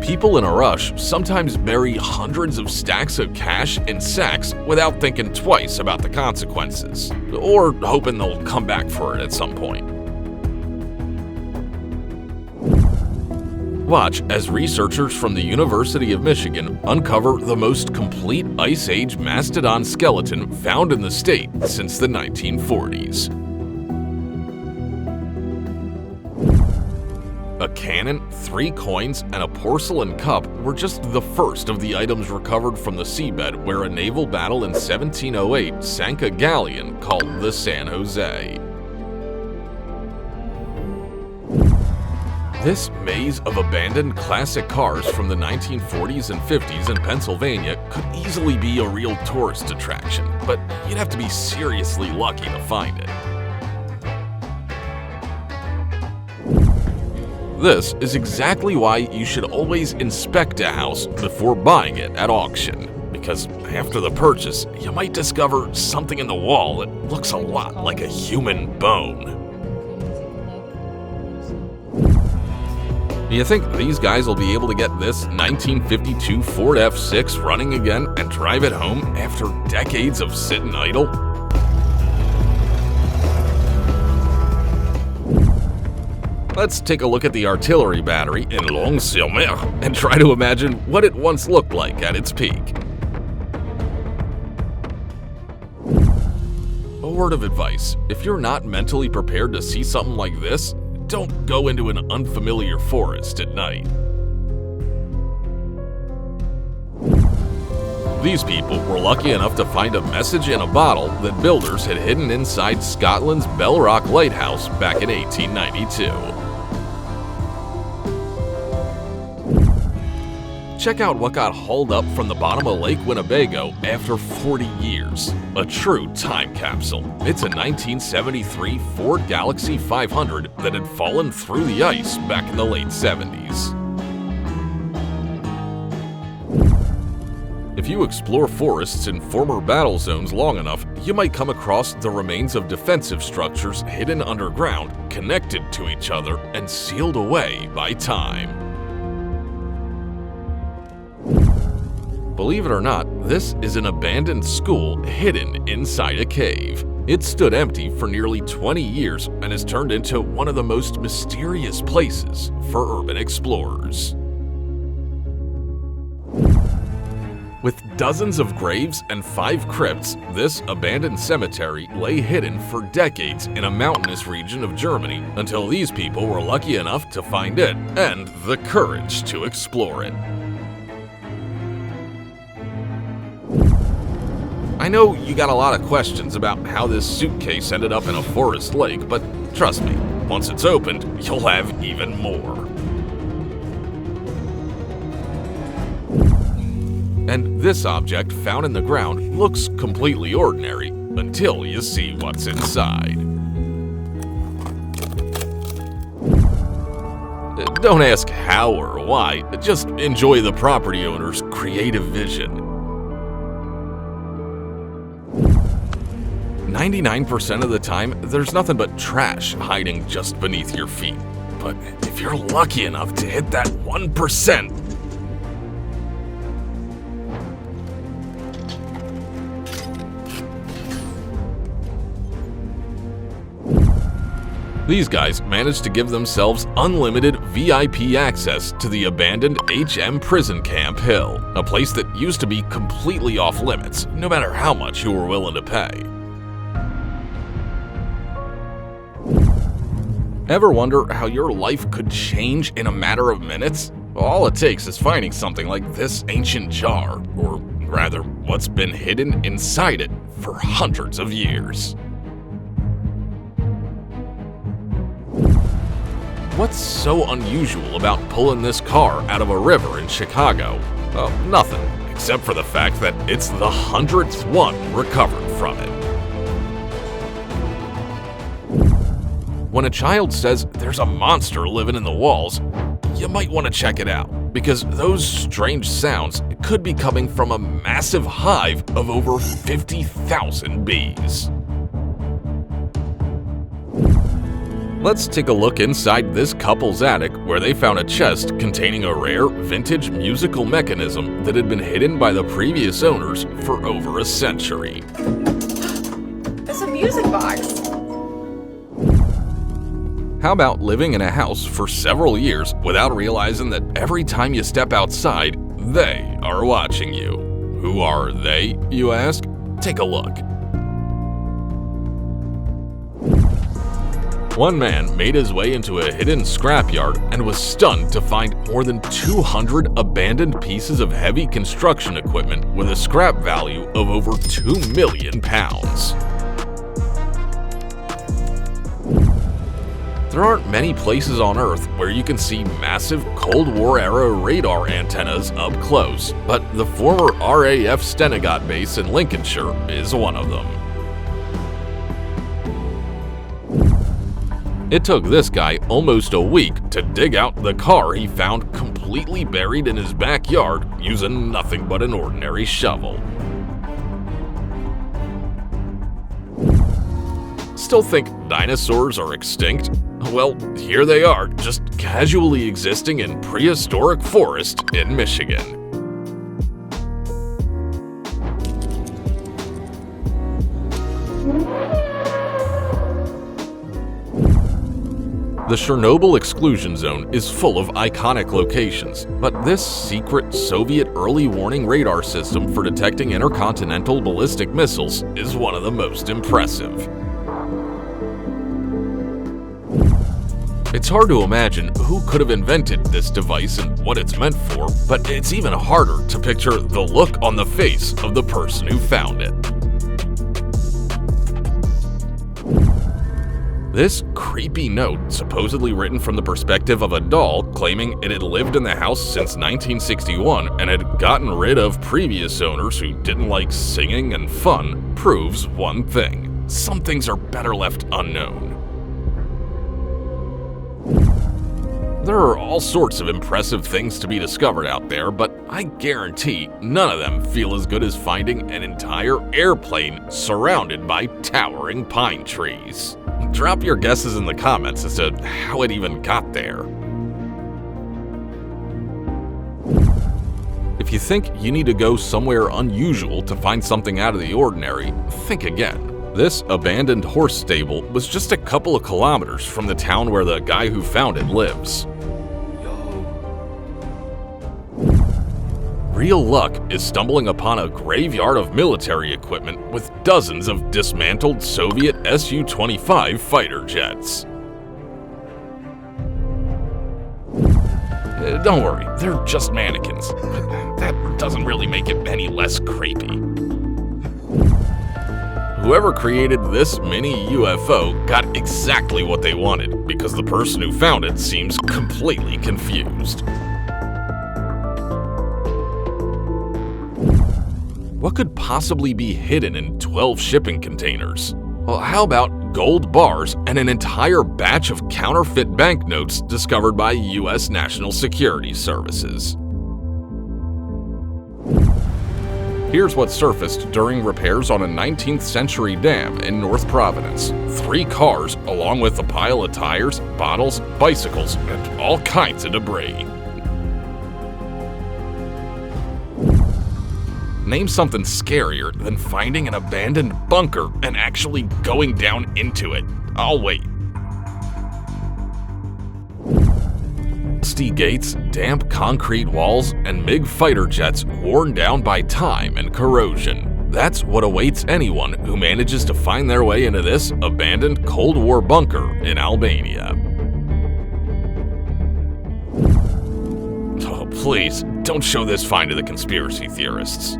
People in a rush sometimes bury hundreds of stacks of cash in sacks without thinking twice about the consequences, or hoping they'll come back for it at some point. Watch as researchers from the University of Michigan uncover the most complete Ice Age mastodon skeleton found in the state since the 1940s. A cannon, 3 coins, and a porcelain cup were just the first of the items recovered from the seabed where a naval battle in 1708 sank a galleon called the San Jose. This maze of abandoned classic cars from the 1940s and 50s in Pennsylvania could easily be a real tourist attraction, but you'd have to be seriously lucky to find it. This is exactly why you should always inspect a house before buying it at auction, because after the purchase, you might discover something in the wall that looks a lot like a human bone. You think these guys will be able to get this 1952 Ford F6 running again and drive it home after decades of sitting idle? Let's take a look at the artillery battery in Lons-sur-Mer and try to imagine what it once looked like at its peak. A word of advice: if you're not mentally prepared to see something like this, don't go into an unfamiliar forest at night. These people were lucky enough to find a message in a bottle that builders had hidden inside Scotland's Bell Rock Lighthouse back in 1892. Check out what got hauled up from the bottom of Lake Winnebago after 40 years. A true time capsule. It's a 1973 Ford Galaxie 500 that had fallen through the ice back in the late 70s. If you explore forests in former battle zones long enough, you might come across the remains of defensive structures hidden underground, connected to each other, and sealed away by time. Believe it or not, this is an abandoned school hidden inside a cave. It stood empty for nearly 20 years and has turned into one of the most mysterious places for urban explorers. With dozens of graves and 5 crypts, this abandoned cemetery lay hidden for decades in a mountainous region of Germany until these people were lucky enough to find it and the courage to explore it. I know you got a lot of questions about how this suitcase ended up in a forest lake, but trust me, once it's opened, you'll have even more. And this object found in the ground looks completely ordinary until you see what's inside. Don't ask how or why, just enjoy the property owner's creative vision. 99% of the time, there's nothing but trash hiding just beneath your feet. But if you're lucky enough to hit that 1%, these guys managed to give themselves unlimited VIP access to the abandoned HM Prison Camp Hill, a place that used to be completely off limits, no matter how much you were willing to pay. Ever wonder how your life could change in a matter of minutes? All it takes is finding something like this ancient jar, or rather, what's been hidden inside it for hundreds of years. What's so unusual about pulling this car out of a river in Chicago? Well, nothing, except for the fact that it's the 100th one recovered from it. When a child says there's a monster living in the walls, you might want to check it out, because those strange sounds could be coming from a massive hive of over 50,000 bees. Let's take a look inside this couple's attic, where they found a chest containing a rare vintage musical mechanism that had been hidden by the previous owners for over a century. It's a music box. How about living in a house for several years without realizing that every time you step outside, they are watching you? Who are they, you ask? Take a look. One man made his way into a hidden scrapyard and was stunned to find more than 200 abandoned pieces of heavy construction equipment with a scrap value of over £2 million. There aren't many places on Earth where you can see massive Cold War-era radar antennas up close, but the former RAF Stenigott base in Lincolnshire is one of them. It took this guy almost a week to dig out the car he found completely buried in his backyard using nothing but an ordinary shovel. Still think dinosaurs are extinct? Well, here they are, just casually existing in prehistoric forest in Michigan. The Chernobyl exclusion zone is full of iconic locations, but this secret Soviet early warning radar system for detecting intercontinental ballistic missiles is one of the most impressive. It's hard to imagine who could have invented this device and what it's meant for, but it's even harder to picture the look on the face of the person who found it. This creepy note, supposedly written from the perspective of a doll claiming it had lived in the house since 1961 and had gotten rid of previous owners who didn't like singing and fun, proves one thing: some things are better left unknown. There are all sorts of impressive things to be discovered out there, but I guarantee none of them feel as good as finding an entire airplane surrounded by towering pine trees. Drop your guesses in the comments as to how it even got there. If you think you need to go somewhere unusual to find something out of the ordinary, think again. This abandoned horse stable was just a couple of kilometers from the town where the guy who found it lives. Real luck is stumbling upon a graveyard of military equipment with dozens of dismantled Soviet Su-25 fighter jets. Don't worry, they're just mannequins, but that doesn't really make it any less creepy. Whoever created this mini UFO got exactly what they wanted, because the person who found it seems completely confused. What could possibly be hidden in 12 shipping containers? Well, how about gold bars and an entire batch of counterfeit banknotes discovered by U.S. National Security Services? Here's what surfaced during repairs on a 19th century dam in North Providence. 3 cars, along with a pile of tires, bottles, bicycles, and all kinds of debris. Name something scarier than finding an abandoned bunker and actually going down into it. I'll wait. Rusty gates, damp concrete walls, and MiG fighter jets worn down by time and corrosion. That's what awaits anyone who manages to find their way into this abandoned Cold War bunker in Albania. Oh, please, don't show this find to the conspiracy theorists.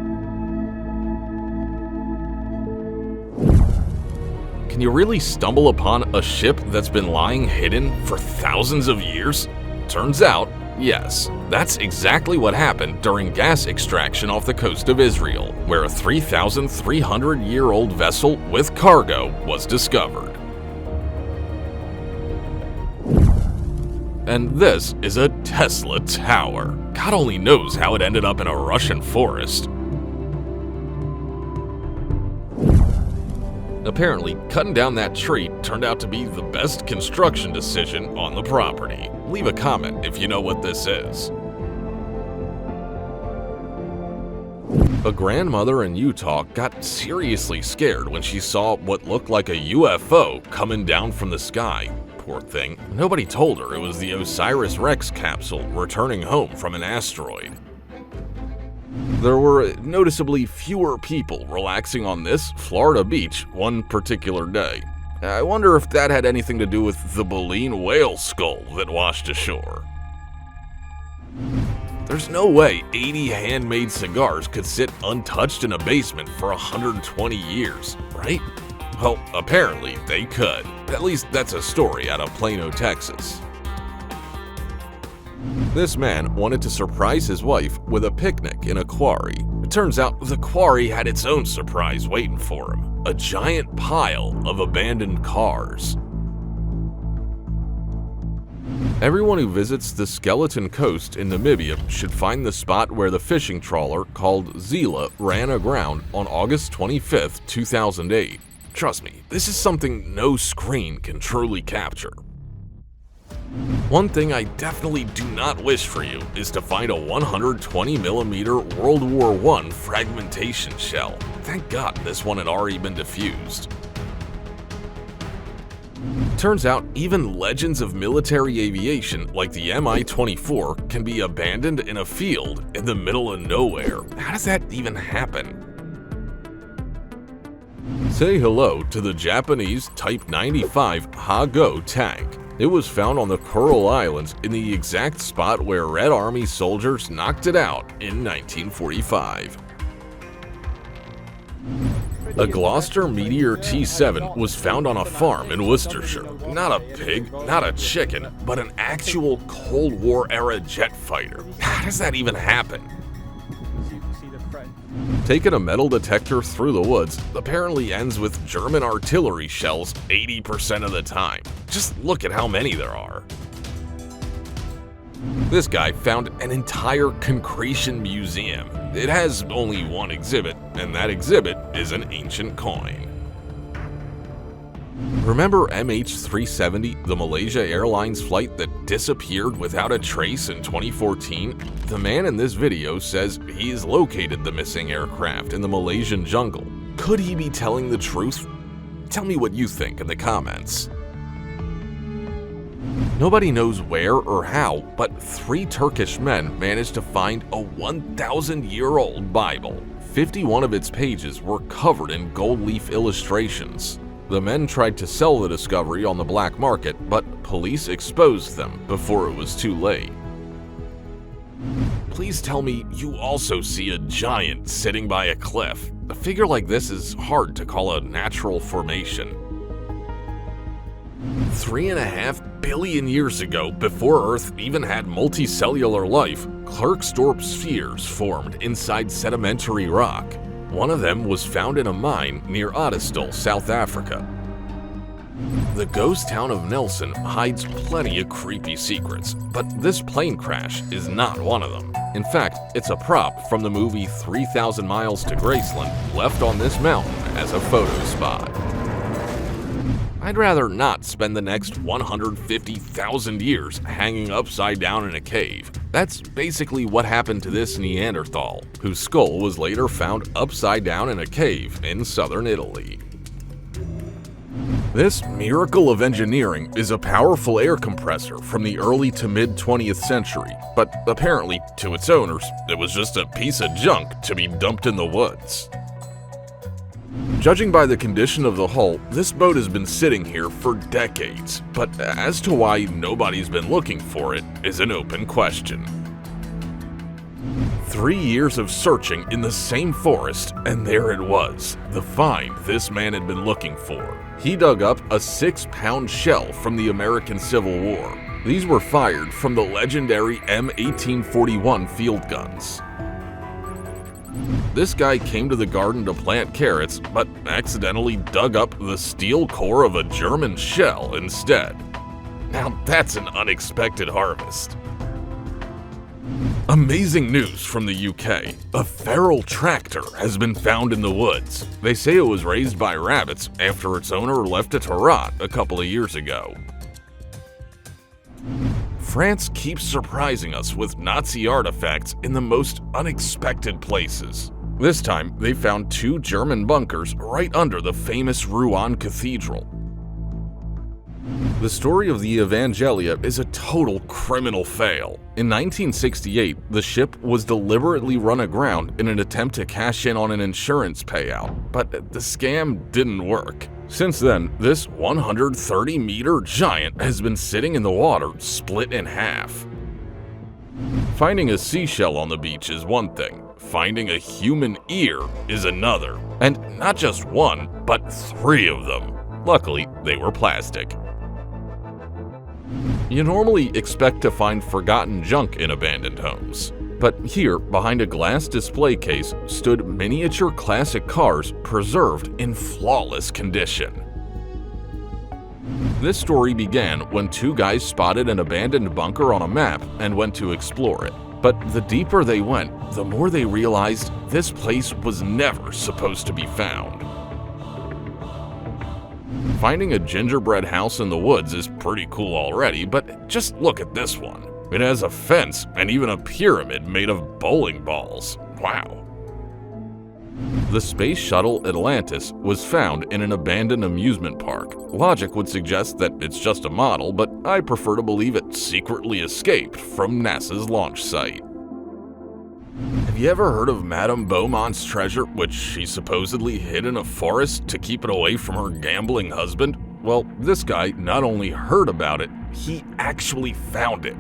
Can you really stumble upon a ship that's been lying hidden for thousands of years? Turns out, yes. That's exactly what happened during gas extraction off the coast of Israel, where a 3,300-year-old vessel with cargo was discovered. And this is a Tesla tower. God only knows how it ended up in a Russian forest. Apparently, cutting down that tree turned out to be the best construction decision on the property. Leave a comment if you know what this is. A grandmother in Utah got seriously scared when she saw what looked like a UFO coming down from the sky. Poor thing. Nobody told her it was the OSIRIS-REx capsule returning home from an asteroid. There were noticeably fewer people relaxing on this Florida beach one particular day. I wonder if that had anything to do with the baleen whale skull that washed ashore. There's no way 80 handmade cigars could sit untouched in a basement for 120 years, right? Well, apparently they could. At least that's a story out of Plano, Texas. This man wanted to surprise his wife with a picnic in a quarry. It turns out the quarry had its own surprise waiting for him: a giant pile of abandoned cars. Everyone who visits the Skeleton Coast in Namibia should find the spot where the fishing trawler called Zila ran aground on August 25, 2008. Trust me, this is something no screen can truly capture. One thing I definitely do not wish for you is to find a 120mm World War I fragmentation shell. Thank God this one had already been defused. Turns out even legends of military aviation like the Mi-24 can be abandoned in a field in the middle of nowhere. How does that even happen? Say hello to the Japanese Type 95 Ha-Go tank. It was found on the Kuril Islands in the exact spot where Red Army soldiers knocked it out in 1945. A Gloucester Meteor T-7 was found on a farm in Worcestershire. Not a pig, not a chicken, but an actual Cold War-era jet fighter. How does that even happen? Taking a metal detector through the woods apparently ends with German artillery shells 80% of the time. Just look at how many there are. This guy found an entire concretion museum. It has only one exhibit, and that exhibit is an ancient coin. Remember MH370, the Malaysia Airlines flight that disappeared without a trace in 2014? The man in this video says he's located the missing aircraft in the Malaysian jungle. Could he be telling the truth? Tell me what you think in the comments. Nobody knows where or how, but 3 Turkish men managed to find a 1,000-year-old Bible. 51 of its pages were covered in gold leaf illustrations. The men tried to sell the discovery on the black market, but police exposed them before it was too late. Please tell me you also see a giant sitting by a cliff. A figure like this is hard to call a natural formation. 3.5 billion years ago, before Earth even had multicellular life, Klerksdorp spheres formed inside sedimentary rock. One of them was found in a mine near Ottestal, South Africa. The ghost town of Nelson hides plenty of creepy secrets, but this plane crash is not one of them. In fact, it's a prop from the movie 3,000 Miles to Graceland, left on this mountain as a photo spot. I'd rather not spend the next 150,000 years hanging upside down in a cave. That's basically what happened to this Neanderthal, whose skull was later found upside down in a cave in southern Italy. This miracle of engineering is a powerful air compressor from the early to mid 20th century, but apparently, to its owners, it was just a piece of junk to be dumped in the woods. Judging by the condition of the hull, this boat has been sitting here for decades, but as to why nobody's been looking for it is an open question. 3 years of searching in the same forest, and there it was, the find this man had been looking for. He dug up a 6-pound shell from the American Civil War. These were fired from the legendary M1841 field guns. This guy came to the garden to plant carrots, but accidentally dug up the steel core of a German shell instead. Now that's an unexpected harvest. Amazing news from the UK. A feral tractor has been found in the woods. They say it was raised by rabbits after its owner left it to rot a couple of years ago. France keeps surprising us with Nazi artifacts in the most unexpected places. This time, they found 2 German bunkers right under the famous Rouen Cathedral. The story of the Evangelia is a total criminal fail. In 1968, the ship was deliberately run aground in an attempt to cash in on an insurance payout, but the scam didn't work. Since then, this 130-meter giant has been sitting in the water, split in half. Finding a seashell on the beach is one thing. Finding a human ear is another. And not just one, but 3 of them. Luckily, they were plastic. You normally expect to find forgotten junk in abandoned homes. But here, behind a glass display case, stood miniature classic cars preserved in flawless condition. This story began when 2 guys spotted an abandoned bunker on a map and went to explore it. But the deeper they went, the more they realized this place was never supposed to be found. Finding a gingerbread house in the woods is pretty cool already, but just look at this one. It has a fence and even a pyramid made of bowling balls. Wow. The space shuttle Atlantis was found in an abandoned amusement park. Logic would suggest that it's just a model, but I prefer to believe it secretly escaped from NASA's launch site. Have you ever heard of Madame Beaumont's treasure, which she supposedly hid in a forest to keep it away from her gambling husband? Well, this guy not only heard about it, he actually found it.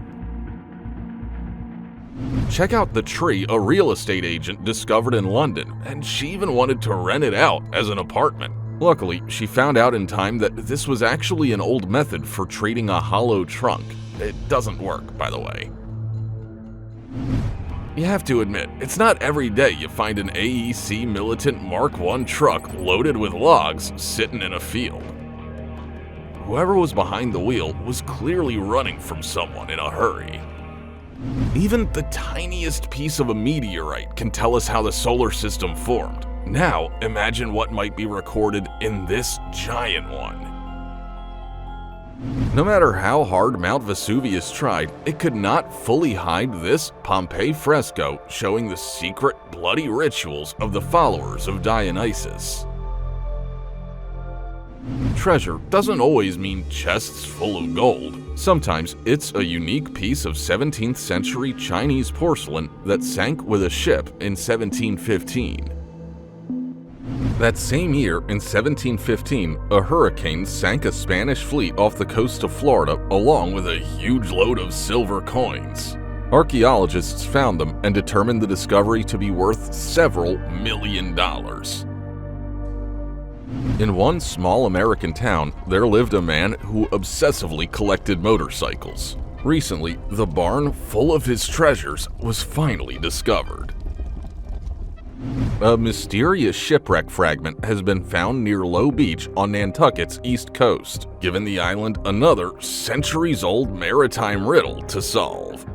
Check out the tree a real estate agent discovered in London, and she even wanted to rent it out as an apartment. Luckily, she found out in time that this was actually an old method for treating a hollow trunk. It doesn't work, by the way. You have to admit, it's not every day you find an AEC militant Mark I truck loaded with logs sitting in a field. Whoever was behind the wheel was clearly running from someone in a hurry. Even the tiniest piece of a meteorite can tell us how the solar system formed. Now, imagine what might be recorded in this giant one. No matter how hard Mount Vesuvius tried, it could not fully hide this Pompeii fresco showing the secret bloody rituals of the followers of Dionysus. Treasure doesn't always mean chests full of gold. Sometimes it's a unique piece of 17th century Chinese porcelain that sank with a ship in 1715. That same year, in 1715, a hurricane sank a Spanish fleet off the coast of Florida along with a huge load of silver coins. Archaeologists found them and determined the discovery to be worth several $1 million. In one small American town, there lived a man who obsessively collected motorcycles. Recently, the barn full of his treasures was finally discovered. A mysterious shipwreck fragment has been found near Low Beach on Nantucket's east coast, giving the island another centuries-old maritime riddle to solve.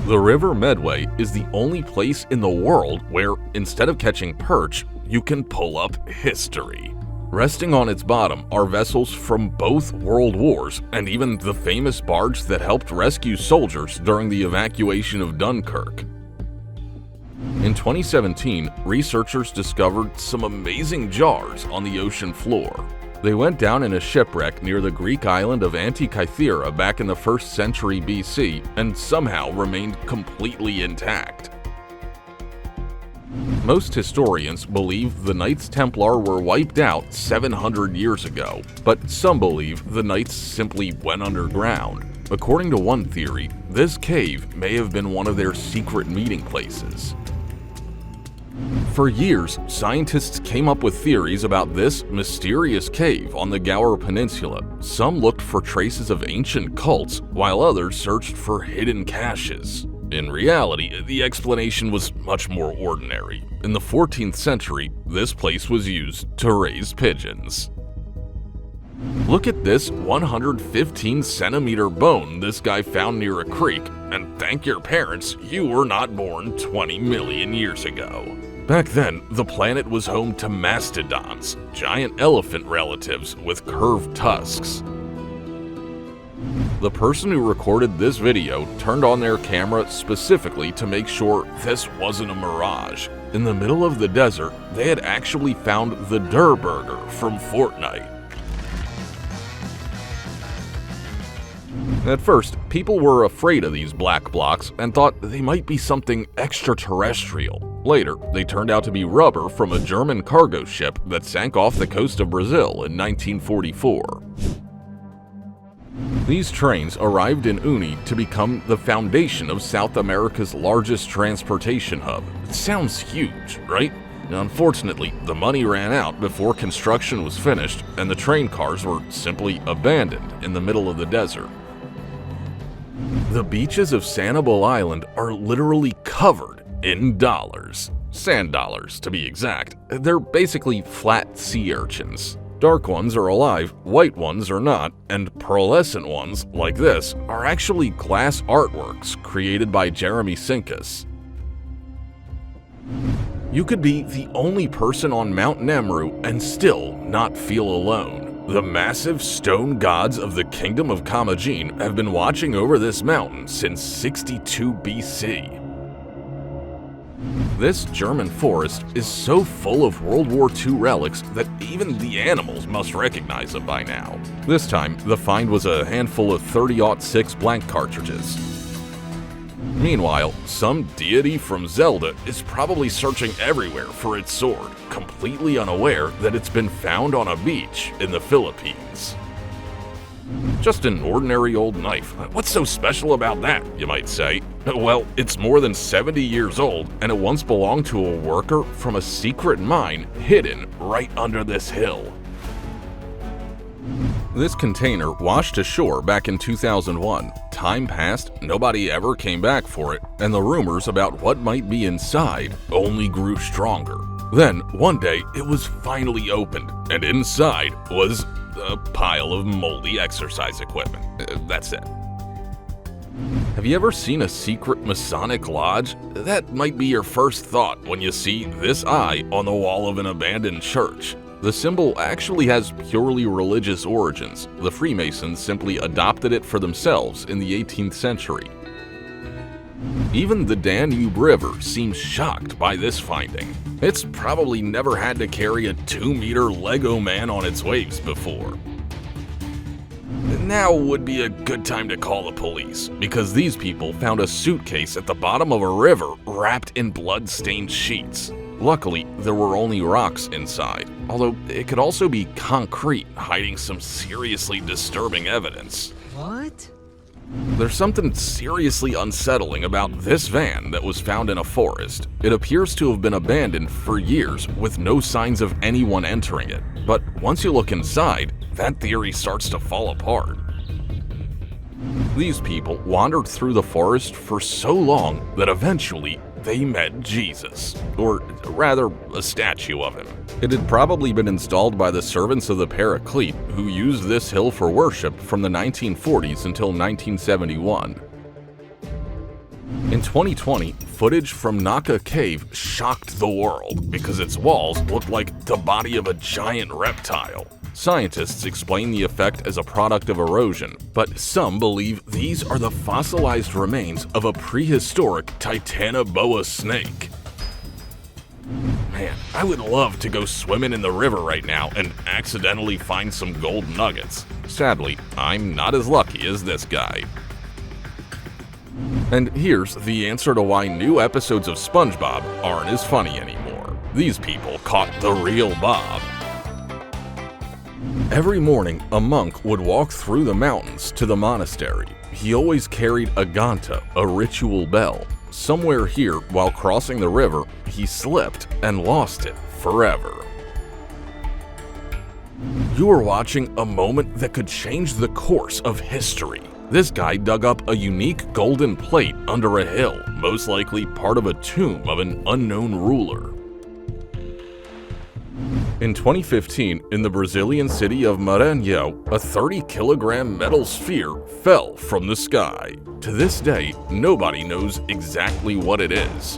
The River Medway is the only place in the world where, instead of catching perch, you can pull up history. Resting on its bottom are vessels from both world wars and even the famous barge that helped rescue soldiers during the evacuation of Dunkirk. In 2017, researchers discovered some amazing jars on the ocean floor. They went down in a shipwreck near the Greek island of Antikythera back in the 1st century BC and somehow remained completely intact. Most historians believe the Knights Templar were wiped out 700 years ago, but some believe the Knights simply went underground. According to one theory, this cave may have been one of their secret meeting places. For years, scientists came up with theories about this mysterious cave on the Gower Peninsula. Some looked for traces of ancient cults, while others searched for hidden caches. In reality, the explanation was much more ordinary. In the 14th century, this place was used to raise pigeons. Look at this 115-centimeter bone this guy found near a creek, and thank your parents you were not born 20 million years ago. Back then, the planet was home to mastodons, giant elephant relatives with curved tusks. The person who recorded this video turned on their camera specifically to make sure this wasn't a mirage. In the middle of the desert, they had actually found the Durr Burger from Fortnite. At first, people were afraid of these black blocks and thought they might be something extraterrestrial. Later, they turned out to be rubber from a German cargo ship that sank off the coast of Brazil in 1944. These trains arrived in Uni to become the foundation of South America's largest transportation hub. It sounds huge, right? Unfortunately, the money ran out before construction was finished, and the train cars were simply abandoned in the middle of the desert. The beaches of Sanibel Island are literally covered in dollars. Sand dollars, to be exact. They're basically flat sea urchins. Dark ones are alive, white ones are not, and pearlescent ones, like this, are actually glass artworks created by Jeremy Sinkus. You could be the only person on Mount Nemru and still not feel alone. The massive stone gods of the Kingdom of Kamajin have been watching over this mountain since 62 BC. This German forest is so full of World War II relics that even the animals must recognize them by now. This time, the find was a handful of 30-06 blank cartridges. Meanwhile, some deity from Zelda is probably searching everywhere for its sword, completely unaware that it's been found on a beach in the Philippines. Just an ordinary old knife. What's so special about that, you might say? Well, it's more than 70 years old, and it once belonged to a worker from a secret mine hidden right under this hill. This container washed ashore back in 2001. Time passed, nobody ever came back for it, and the rumors about what might be inside only grew stronger. Then, one day, it was finally opened, and inside was a pile of moldy exercise equipment. That's it. Have you ever seen a secret Masonic lodge? That might be your first thought when you see this eye on the wall of an abandoned church. The symbol actually has purely religious origins. The Freemasons simply adopted it for themselves in the 18th century. Even the Danube River seems shocked by this finding. It's probably never had to carry a 2-meter Lego man on its waves before. Now would be a good time to call the police, because these people found a suitcase at the bottom of a river wrapped in blood-stained sheets. Luckily, there were only rocks inside, although it could also be concrete hiding some seriously disturbing evidence. What? There's something seriously unsettling about this van that was found in a forest. It appears to have been abandoned for years with no signs of anyone entering it. But once you look inside, that theory starts to fall apart. These people wandered through the forest for so long that eventually they met Jesus, or rather, a statue of him. It had probably been installed by the servants of the Paraclete, who used this hill for worship from the 1940s until 1971. In 2020, footage from Naka Cave shocked the world because its walls looked like the body of a giant reptile. Scientists explain the effect as a product of erosion, but some believe these are the fossilized remains of a prehistoric Titanoboa snake. Man, I would love to go swimming in the river right now and accidentally find some gold nuggets. Sadly, I'm not as lucky as this guy. And here's the answer to why new episodes of SpongeBob aren't as funny anymore. These people caught the real Bob. Every morning, a monk would walk through the mountains to the monastery. He always carried a ganta, a ritual bell. Somewhere here, while crossing the river, he slipped and lost it forever. You are watching a moment that could change the course of history. This guy dug up a unique golden plate under a hill, most likely part of a tomb of an unknown ruler. In 2015, in the Brazilian city of Maranhão, a 30-kilogram metal sphere fell from the sky. To this day, nobody knows exactly what it is.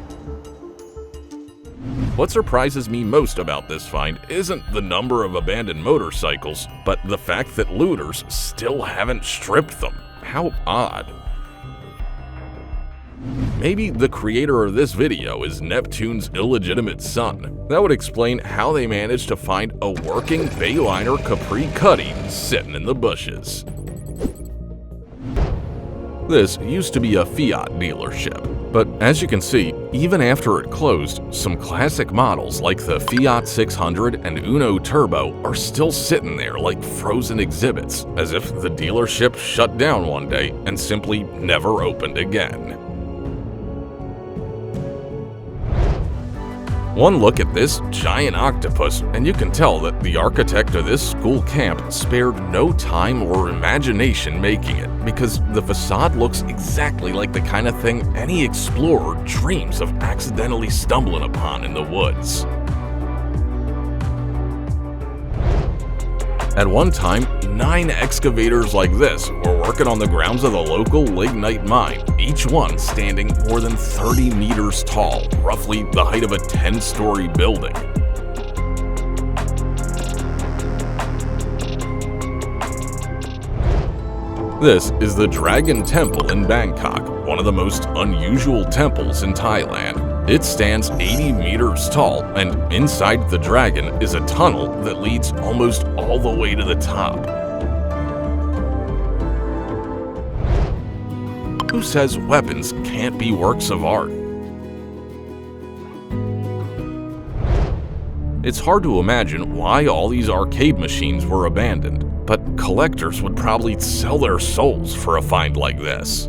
What surprises me most about this find isn't the number of abandoned motorcycles, but the fact that looters still haven't stripped them. How odd. Maybe the creator of this video is Neptune's illegitimate son. That would explain how they managed to find a working Bayliner Capri Cuddy sitting in the bushes. This used to be a Fiat dealership, but as you can see, even after it closed, some classic models like the Fiat 600 and Uno Turbo are still sitting there like frozen exhibits, as if the dealership shut down one day and simply never opened again. One look at this giant octopus, and you can tell that the architect of this school camp spared no time or imagination making it, because the facade looks exactly like the kind of thing any explorer dreams of accidentally stumbling upon in the woods. At one time, 9 excavators like this were working on the grounds of the local lignite mine, each one standing more than 30 meters tall, roughly the height of a 10-story building. This is the Dragon Temple in Bangkok, one of the most unusual temples in Thailand. It stands 80 meters tall, and inside the dragon is a tunnel that leads almost all the way to the top. Who says weapons can't be works of art? It's hard to imagine why all these arcade machines were abandoned, but collectors would probably sell their souls for a find like this.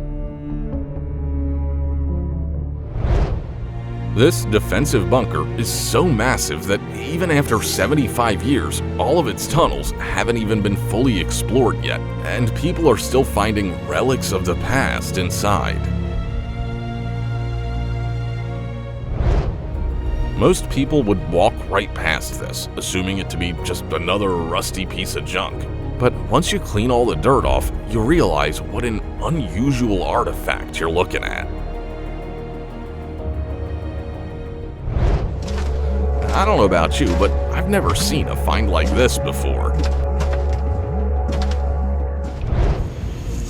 This defensive bunker is so massive that even after 75 years, all of its tunnels haven't even been fully explored yet, and people are still finding relics of the past inside. Most people would walk right past this, assuming it to be just another rusty piece of junk. But once you clean all the dirt off, you realize what an unusual artifact you're looking at. I don't know about you, but I've never seen a find like this before.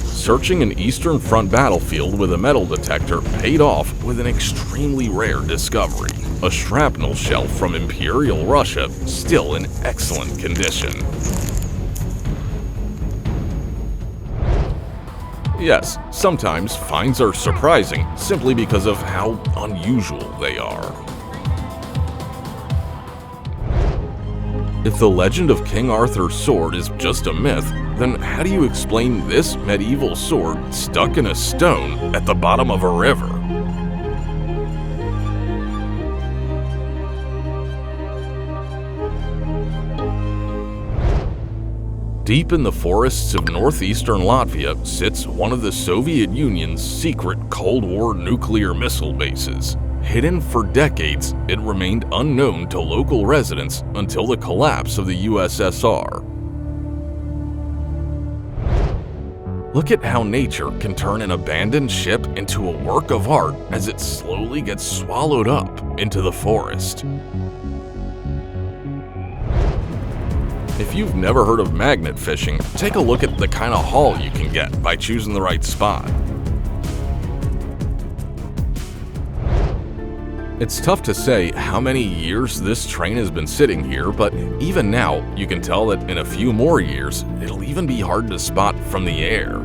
Searching an Eastern Front battlefield with a metal detector paid off with an extremely rare discovery: a shrapnel shell from Imperial Russia, still in excellent condition. Yes, sometimes finds are surprising simply because of how unusual they are. If the legend of King Arthur's sword is just a myth, then how do you explain this medieval sword stuck in a stone at the bottom of a river? Deep in the forests of northeastern Latvia sits one of the Soviet Union's secret Cold War nuclear missile bases. Hidden for decades, it remained unknown to local residents until the collapse of the USSR. Look at how nature can turn an abandoned ship into a work of art as it slowly gets swallowed up into the forest. If you've never heard of magnet fishing, take a look at the kind of haul you can get by choosing the right spot. It's tough to say how many years this train has been sitting here, but even now, you can tell that in a few more years, it'll even be hard to spot from the air.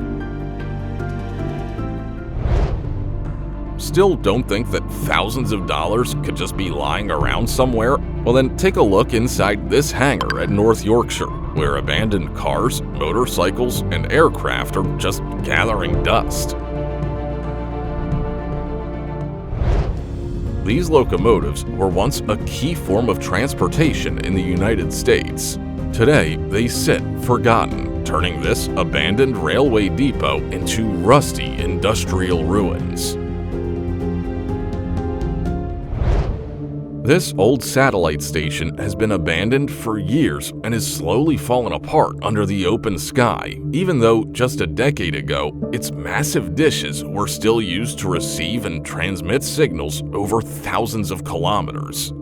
Still don't think that thousands of dollars could just be lying around somewhere? Well then take a look inside this hangar at North Yorkshire, where abandoned cars, motorcycles, and aircraft are just gathering dust. These locomotives were once a key form of transportation in the United States. Today, they sit forgotten, turning this abandoned railway depot into rusty industrial ruins. This old satellite station has been abandoned for years and is slowly falling apart under the open sky, even though just a decade ago, its massive dishes were still used to receive and transmit signals over thousands of kilometers.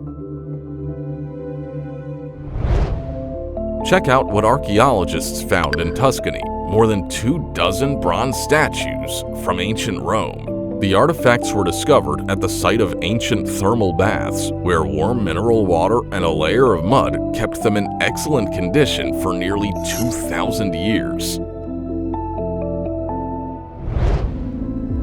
Check out what archaeologists found in Tuscany: more than 24 bronze statues from ancient Rome. The artifacts were discovered at the site of ancient thermal baths, where warm mineral water and a layer of mud kept them in excellent condition for nearly 2,000 years.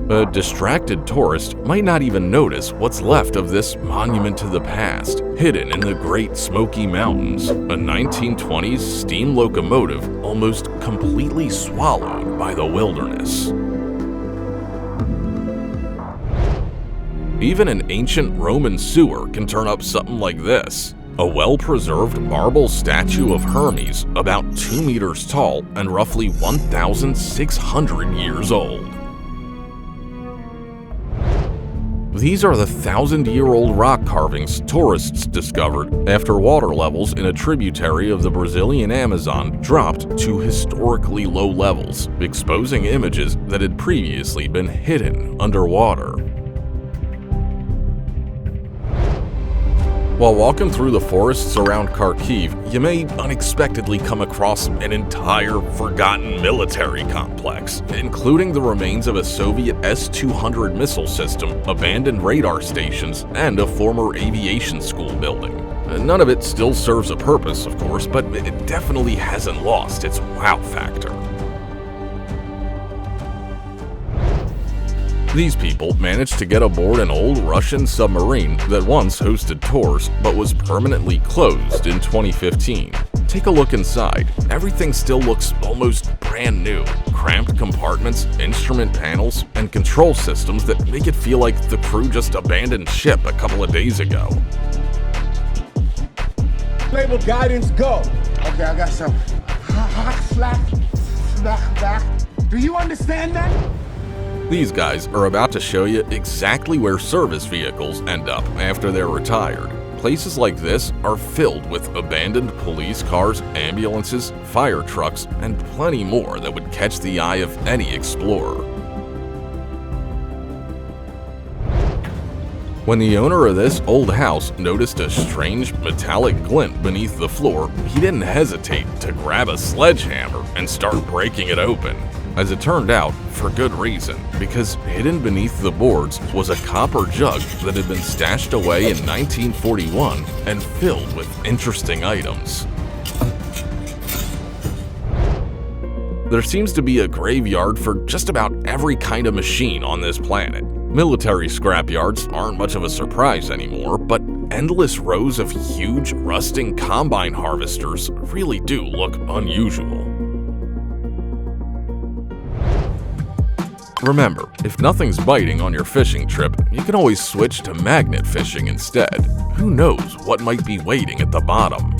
A distracted tourist might not even notice what's left of this monument to the past, hidden in the Great Smoky Mountains, a 1920s steam locomotive almost completely swallowed by the wilderness. Even an ancient Roman sewer can turn up something like this: a well-preserved marble statue of Hermes about 2 meters tall and roughly 1,600 years old. These are the 1,000-year-old rock carvings tourists discovered after water levels in a tributary of the Brazilian Amazon dropped to historically low levels, exposing images that had previously been hidden underwater. While walking through the forests around Kharkiv, you may unexpectedly come across an entire forgotten military complex, including the remains of a Soviet S-200 missile system, abandoned radar stations, and a former aviation school building. None of it still serves a purpose, of course, but it definitely hasn't lost its wow factor. These people managed to get aboard an old Russian submarine that once hosted tours but was permanently closed in 2015. Take a look inside. Everything still looks almost brand new. Cramped compartments, instrument panels, and control systems that make it feel like the crew just abandoned ship a couple of days ago. Label guidance, go. Okay, I got some hot slack back. Do you understand that? These guys are about to show you exactly where service vehicles end up after they're retired. Places like this are filled with abandoned police cars, ambulances, fire trucks, and plenty more that would catch the eye of any explorer. When the owner of this old house noticed a strange metallic glint beneath the floor, he didn't hesitate to grab a sledgehammer and start breaking it open. As it turned out, for good reason, because hidden beneath the boards was a copper jug that had been stashed away in 1941 and filled with interesting items. There seems to be a graveyard for just about every kind of machine on this planet. Military scrapyards aren't much of a surprise anymore, but endless rows of huge, rusting combine harvesters really do look unusual. Remember, if nothing's biting on your fishing trip, you can always switch to magnet fishing instead. Who knows what might be waiting at the bottom?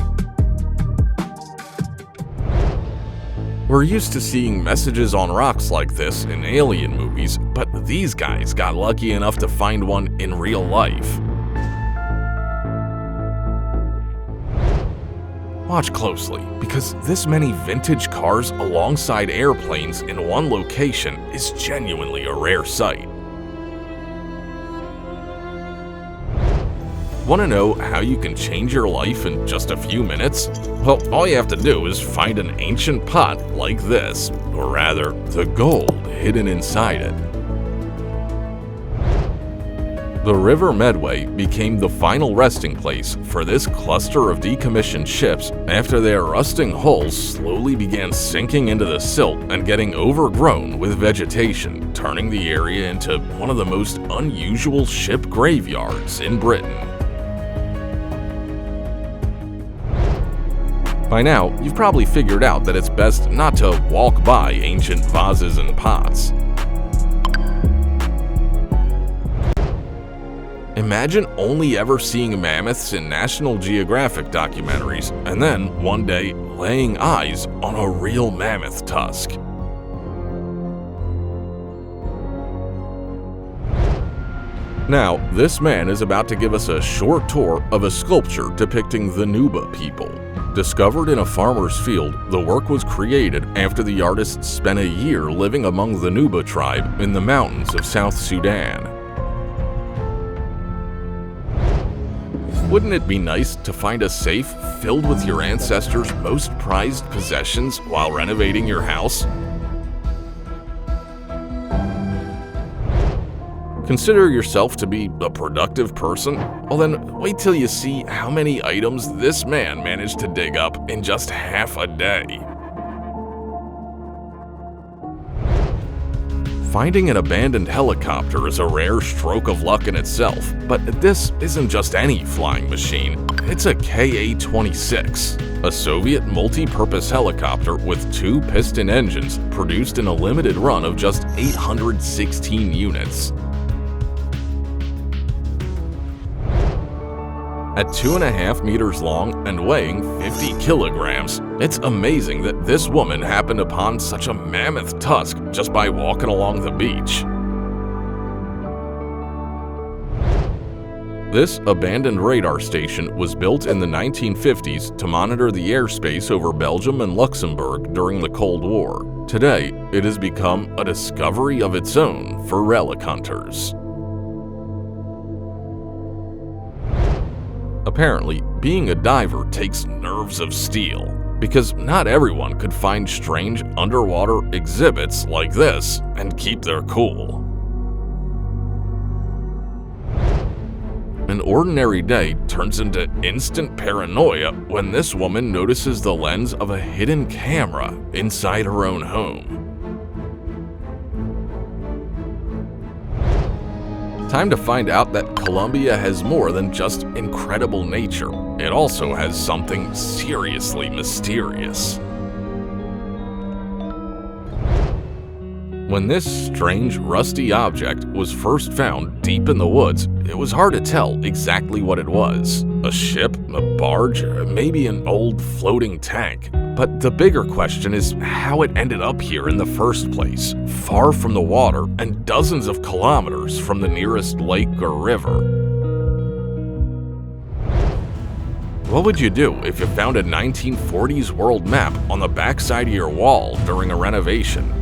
We're used to seeing messages on rocks like this in alien movies, but these guys got lucky enough to find one in real life. Watch closely, because this many vintage cars alongside airplanes in one location is genuinely a rare sight. Want to know how you can change your life in just a few minutes? Well, all you have to do is find an ancient pot like this, or rather, the gold hidden inside it. The River Medway became the final resting place for this cluster of decommissioned ships after their rusting hulls slowly began sinking into the silt and getting overgrown with vegetation, turning the area into one of the most unusual ship graveyards in Britain. By now, you've probably figured out that it's best not to walk by ancient vases and pots. Imagine only ever seeing mammoths in National Geographic documentaries, and then, one day, laying eyes on a real mammoth tusk. Now, this man is about to give us a short tour of a sculpture depicting the Nuba people. Discovered in a farmer's field, the work was created after the artist spent a year living among the Nuba tribe in the mountains of South Sudan. Wouldn't it be nice to find a safe filled with your ancestors' most prized possessions while renovating your house? Consider yourself to be a productive person? Well then, wait till you see how many items this man managed to dig up in just half a day. Finding an abandoned helicopter is a rare stroke of luck in itself, but this isn't just any flying machine. It's a Ka-26, a Soviet multi-purpose helicopter with 2 piston engines produced in a limited run of just 816 units. At 2.5 meters long and weighing 50 kilograms, it's amazing that this woman happened upon such a mammoth tusk just by walking along the beach. This abandoned radar station was built in the 1950s to monitor the airspace over Belgium and Luxembourg during the Cold War. Today, it has become a discovery of its own for relic hunters. Apparently, being a diver takes nerves of steel, because not everyone could find strange underwater exhibits like this and keep their cool. An ordinary day turns into instant paranoia when this woman notices the lens of a hidden camera inside her own home. Time to find out that Colombia has more than just incredible nature. It also has something seriously mysterious. When this strange, rusty object was first found deep in the woods, it was hard to tell exactly what it was. A ship, a barge, maybe an old floating tank. But the bigger question is how it ended up here in the first place, far from the water and dozens of kilometers from the nearest lake or river. What would you do if you found a 1940s world map on the backside of your wall during a renovation?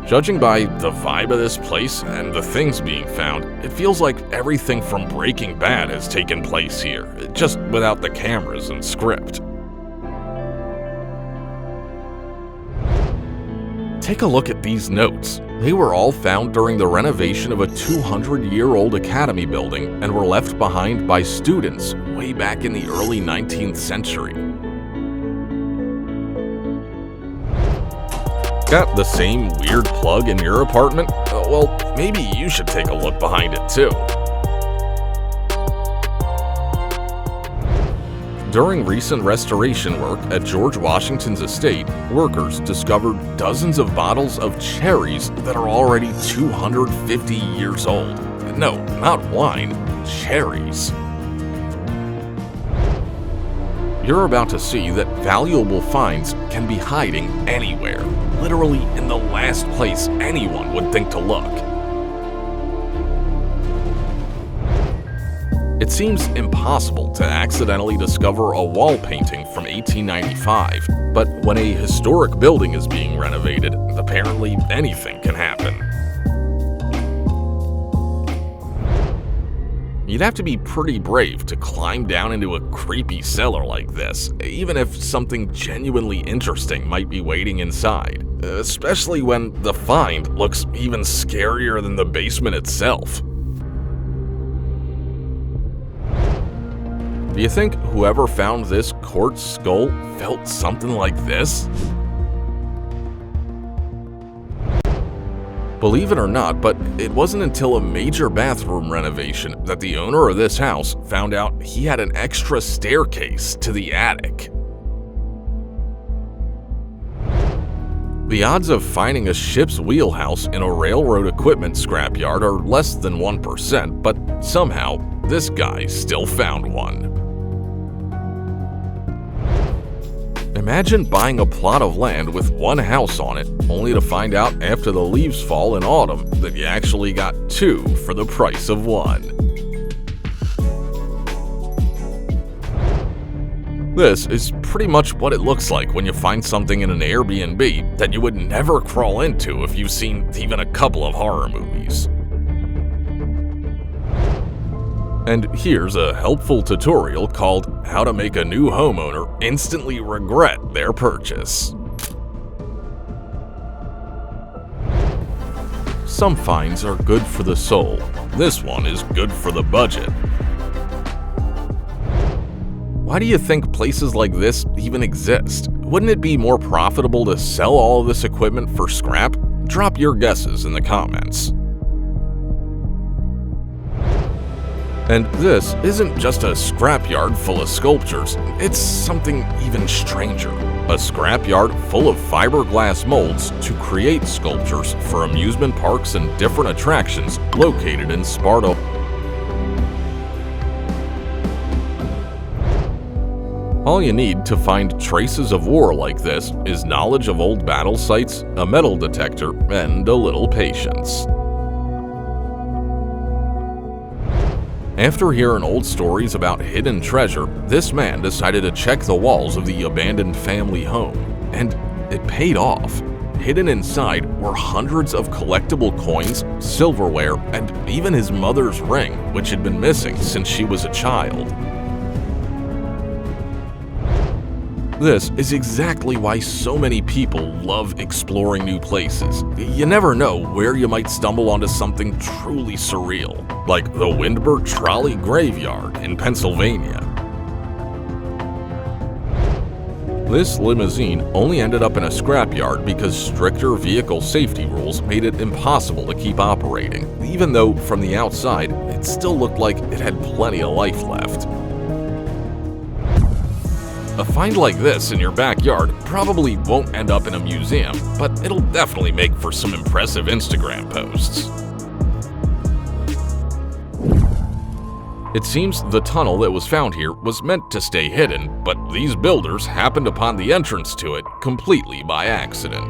Judging by the vibe of this place and the things being found, it feels like everything from Breaking Bad has taken place here, just without the cameras and script. Take a look at these notes. They were all found during the renovation of a 200-year-old academy building and were left behind by students way back in the early 19th century. Got the same weird plug in your apartment? Well, maybe you should take a look behind it too. During recent restoration work at George Washington's estate, workers discovered dozens of bottles of cherries that are already 250 years old. No, not wine, cherries. You're about to see that valuable finds can be hiding anywhere, literally in the last place anyone would think to look. It seems impossible to accidentally discover a wall painting from 1895, but when a historic building is being renovated, apparently anything can happen. You'd have to be pretty brave to climb down into a creepy cellar like this, even if something genuinely interesting might be waiting inside, especially when the find looks even scarier than the basement itself. Do you think whoever found this quartz skull felt something like this? Believe it or not, but it wasn't until a major bathroom renovation that the owner of this house found out he had an extra staircase to the attic. The odds of finding a ship's wheelhouse in a railroad equipment scrapyard are less than 1%, but somehow this guy still found one. Imagine buying a plot of land with one house on it, only to find out after the leaves fall in autumn that you actually got two for the price of one. This is pretty much what it looks like when you find something in an Airbnb that you would never crawl into if you've seen even a couple of horror movies. And here's a helpful tutorial called How to Make a New Homeowner Instantly Regret Their Purchase. Some finds are good for the soul. This one is good for the budget. Why do you think places like this even exist? Wouldn't it be more profitable to sell all of this equipment for scrap? Drop your guesses in the comments. And this isn't just a scrapyard full of sculptures, it's something even stranger. A scrapyard full of fiberglass molds to create sculptures for amusement parks and different attractions located in Sparta. All you need to find traces of war like this is knowledge of old battle sites, a metal detector, and a little patience. After hearing old stories about hidden treasure, this man decided to check the walls of the abandoned family home, and it paid off. Hidden inside were hundreds of collectible coins, silverware, and even his mother's ring, which had been missing since she was a child. This is exactly why so many people love exploring new places. You never know where you might stumble onto something truly surreal, like the Windber Trolley Graveyard in Pennsylvania. This limousine only ended up in a scrapyard because stricter vehicle safety rules made it impossible to keep operating, even though from the outside it still looked like it had plenty of life left. A find like this in your backyard probably won't end up in a museum, but it'll definitely make for some impressive Instagram posts. It seems the tunnel that was found here was meant to stay hidden, but these builders happened upon the entrance to it completely by accident.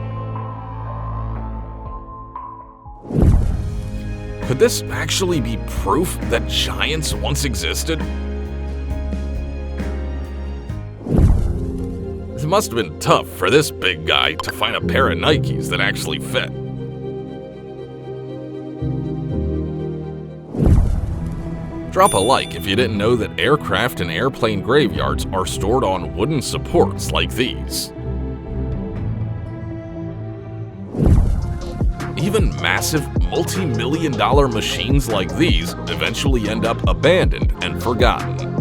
Could this actually be proof that giants once existed? It must have been tough for this big guy to find a pair of Nikes that actually fit. Drop a like if you didn't know that aircraft and airplane graveyards are stored on wooden supports like these. Even massive multi-million-dollar machines like these eventually end up abandoned and forgotten.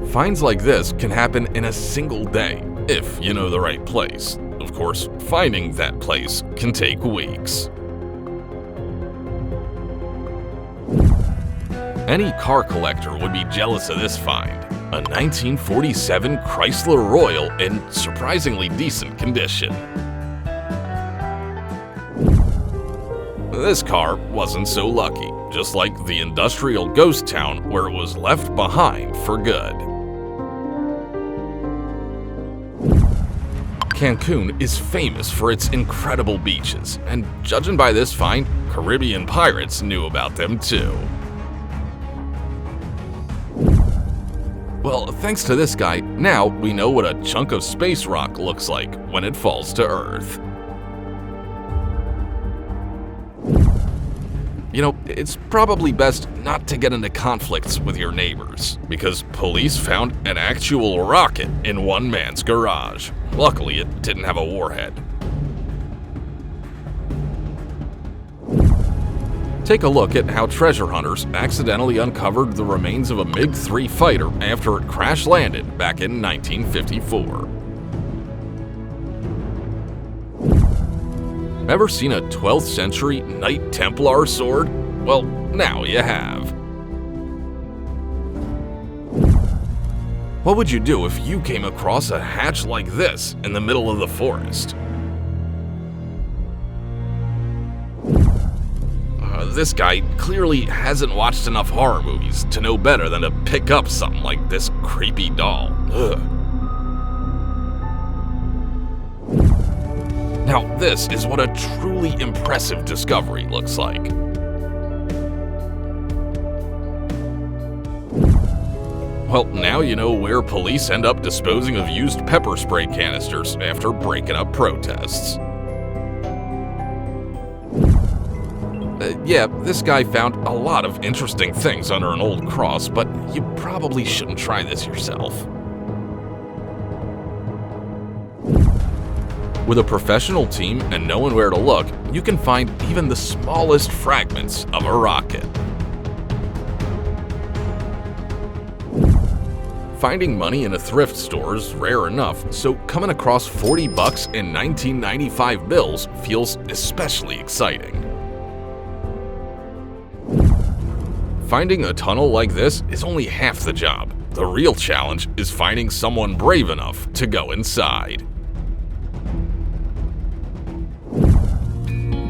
Finds like this can happen in a single day, if you know the right place. Of course, finding that place can take weeks. Any car collector would be jealous of this find. A 1947 Chrysler Royal in surprisingly decent condition. This car wasn't so lucky, just like the industrial ghost town where it was left behind for good. Cancun is famous for its incredible beaches, and judging by this find, Caribbean pirates knew about them too. Well, thanks to this guy, now we know what a chunk of space rock looks like when it falls to Earth. You know, it's probably best not to get into conflicts with your neighbors, because police found an actual rocket in one man's garage. Luckily, it didn't have a warhead. Take a look at how treasure hunters accidentally uncovered the remains of a MiG-3 fighter after it crash-landed back in 1954. Ever seen a 12th century Knight Templar sword? Well, now you have. What would you do if you came across a hatch like this in the middle of the forest? This guy clearly hasn't watched enough horror movies to know better than to pick up something like this creepy doll. Ugh. Now, this is what a truly impressive discovery looks like. Well, now you know where police end up disposing of used pepper spray canisters after breaking up protests. Yeah, this guy found a lot of interesting things under an old cross, but you probably shouldn't try this yourself. With a professional team and knowing where to look, you can find even the smallest fragments of a rocket. Finding money in a thrift store is rare enough, so coming across $40 in 1995 bills feels especially exciting. Finding a tunnel like this is only half the job. The real challenge is finding someone brave enough to go inside.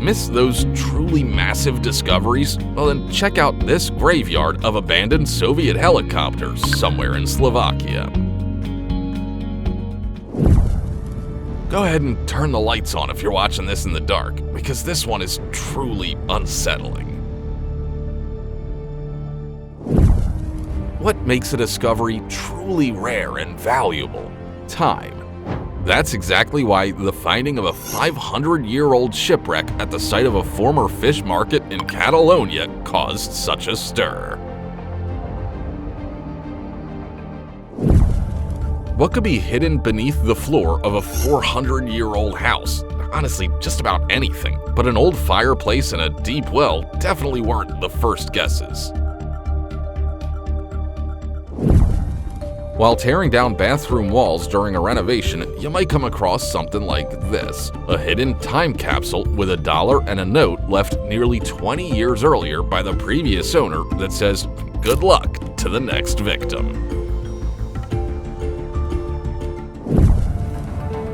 Miss those truly massive discoveries? Well, then check out this graveyard of abandoned Soviet helicopters somewhere in Slovakia. Go ahead and turn the lights on if you're watching this in the dark, because this one is truly unsettling. what makes a discovery truly rare and valuable? Time. That's exactly why the finding of a 500-year-old shipwreck at the site of a former fish market in Catalonia caused such a stir. What could be hidden beneath the floor of a 400-year-old house? Honestly, just about anything, but an old fireplace and a deep well definitely weren't the first guesses. While tearing down bathroom walls during a renovation, you might come across something like this: a hidden time capsule with $1 and a note left nearly 20 years earlier by the previous owner that says, "Good luck to the next victim."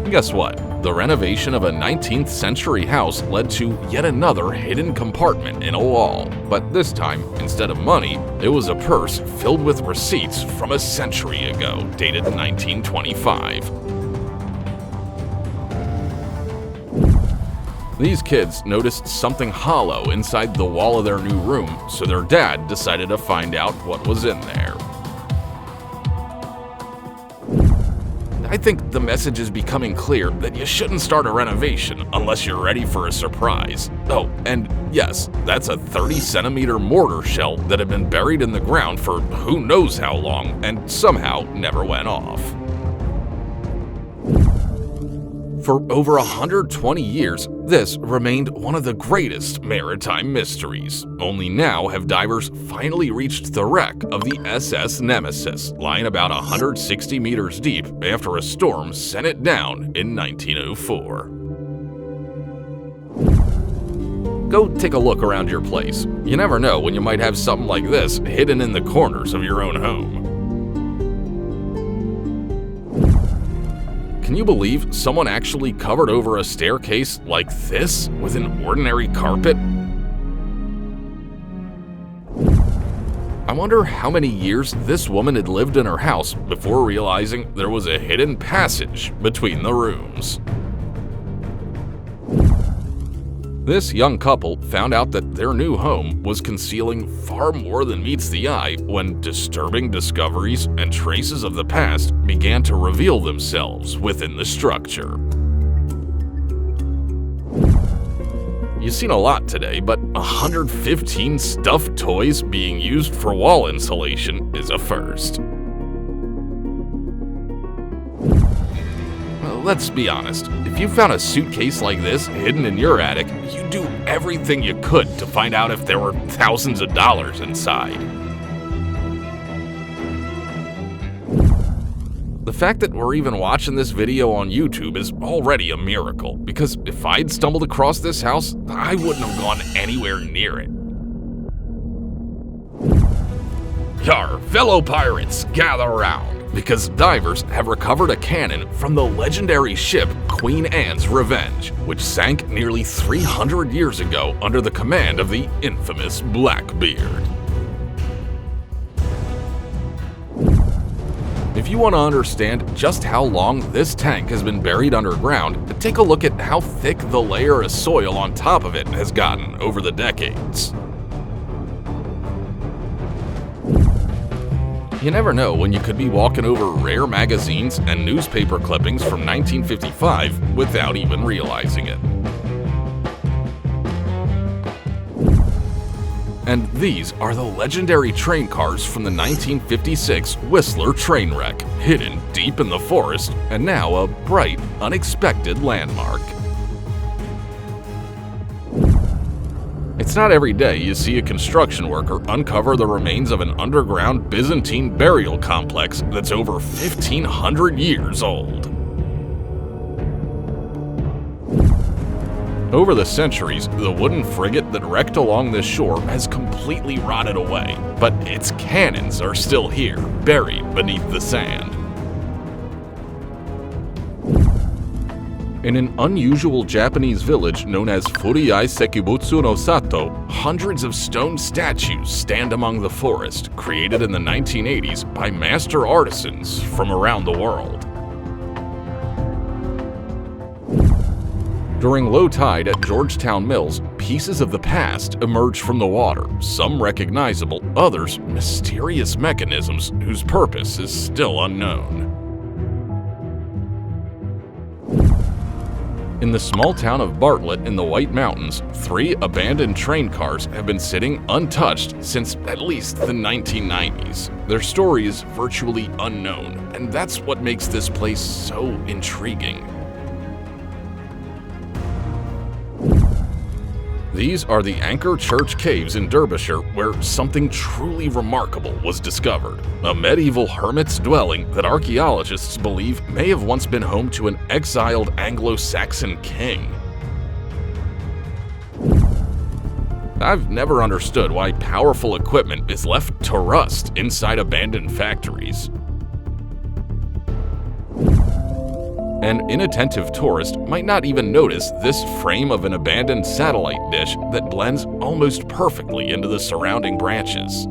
Guess what? The renovation of a 19th century house led to yet another hidden compartment in a wall. But this time, instead of money, it was a purse filled with receipts from a century ago, dated 1925. These kids noticed something hollow inside the wall of their new room, so their dad decided to find out what was in there. I think the message is becoming clear that you shouldn't start a renovation unless you're ready for a surprise. Oh, and yes, that's a 30-centimeter mortar shell that had been buried in the ground for who knows how long and somehow never went off. For over 120 years, this remained one of the greatest maritime mysteries. Only now have divers finally reached the wreck of the SS Nemesis, lying about 160 meters deep after a storm sent it down in 1904. Go take a look around your place. You never know when you might have something like this hidden in the corners of your own home. Can you believe someone actually covered over a staircase like this with an ordinary carpet? I wonder how many years this woman had lived in her house before realizing there was a hidden passage between the rooms. This young couple found out that their new home was concealing far more than meets the eye when disturbing discoveries and traces of the past began to reveal themselves within the structure. You've seen a lot today, but 115 stuffed toys being used for wall insulation is a first. Let's be honest, if you found a suitcase like this hidden in your attic, you'd do everything you could to find out if there were thousands of dollars inside. The fact that we're even watching this video on YouTube is already a miracle, because if I'd stumbled across this house, I wouldn't have gone anywhere near it. Yar, fellow pirates, gather around, because divers have recovered a cannon from the legendary ship Queen Anne's Revenge, which sank nearly 300 years ago under the command of the infamous Blackbeard. If you want to understand just how long this tank has been buried underground, take a look at how thick the layer of soil on top of it has gotten over the decades. You never know when you could be walking over rare magazines and newspaper clippings from 1955 without even realizing it. And these are the legendary train cars from the 1956 Whistler train wreck, hidden deep in the forest and now a bright, unexpected landmark. It's not every day you see a construction worker uncover the remains of an underground Byzantine burial complex that's over 1,500 years old. Over the centuries, the wooden frigate that wrecked along this shore has completely rotted away, but its cannons are still here, buried beneath the sand. In an unusual Japanese village known as Furiai Sekibutsu no Sato, hundreds of stone statues stand among the forest, created in the 1980s by master artisans from around the world. During low tide at Georgetown Mills, pieces of the past emerge from the water, some recognizable, others mysterious mechanisms whose purpose is still unknown. In the small town of Bartlett in the White Mountains, 3 abandoned train cars have been sitting untouched since at least the 1990s. Their story is virtually unknown, and that's what makes this place so intriguing. These are the Anchor Church Caves in Derbyshire, where something truly remarkable was discovered. A medieval hermit's dwelling that archaeologists believe may have once been home to an exiled Anglo-Saxon king. I've never understood why powerful equipment is left to rust inside abandoned factories. An inattentive tourist might not even notice this frame of an abandoned satellite dish that blends almost perfectly into the surrounding branches.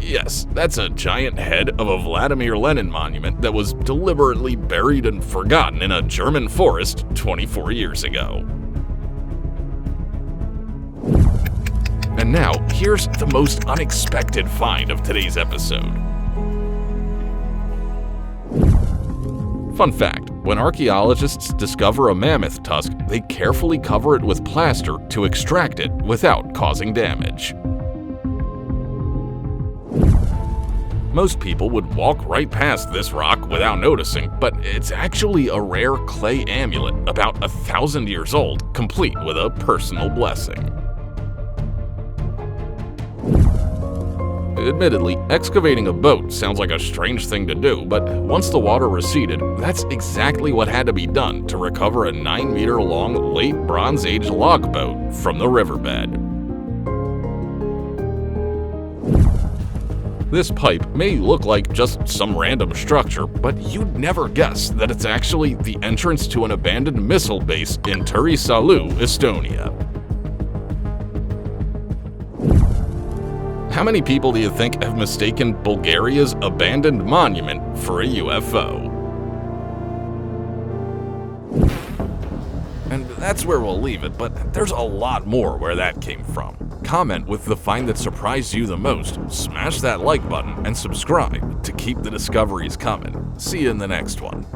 Yes, that's a giant head of a Vladimir Lenin monument that was deliberately buried and forgotten in a German forest 24 years ago. And now, here's the most unexpected find of today's episode. Fun fact, when archaeologists discover a mammoth tusk, they carefully cover it with plaster to extract it without causing damage. Most people would walk right past this rock without noticing, but it's actually a rare clay amulet about 1,000 years old, complete with a personal blessing. Admittedly, excavating a boat sounds like a strange thing to do, but once the water receded, that's exactly what had to be done to recover a 9-meter-long late Bronze Age log boat from the riverbed. This pipe may look like just some random structure, but you'd never guess that it's actually the entrance to an abandoned missile base in Turisalu, Estonia. How many people do you think have mistaken Bulgaria's abandoned monument for a UFO? And that's where we'll leave it, but there's a lot more where that came from. Comment with the find that surprised you the most, smash that like button, and subscribe to keep the discoveries coming. See you in the next one.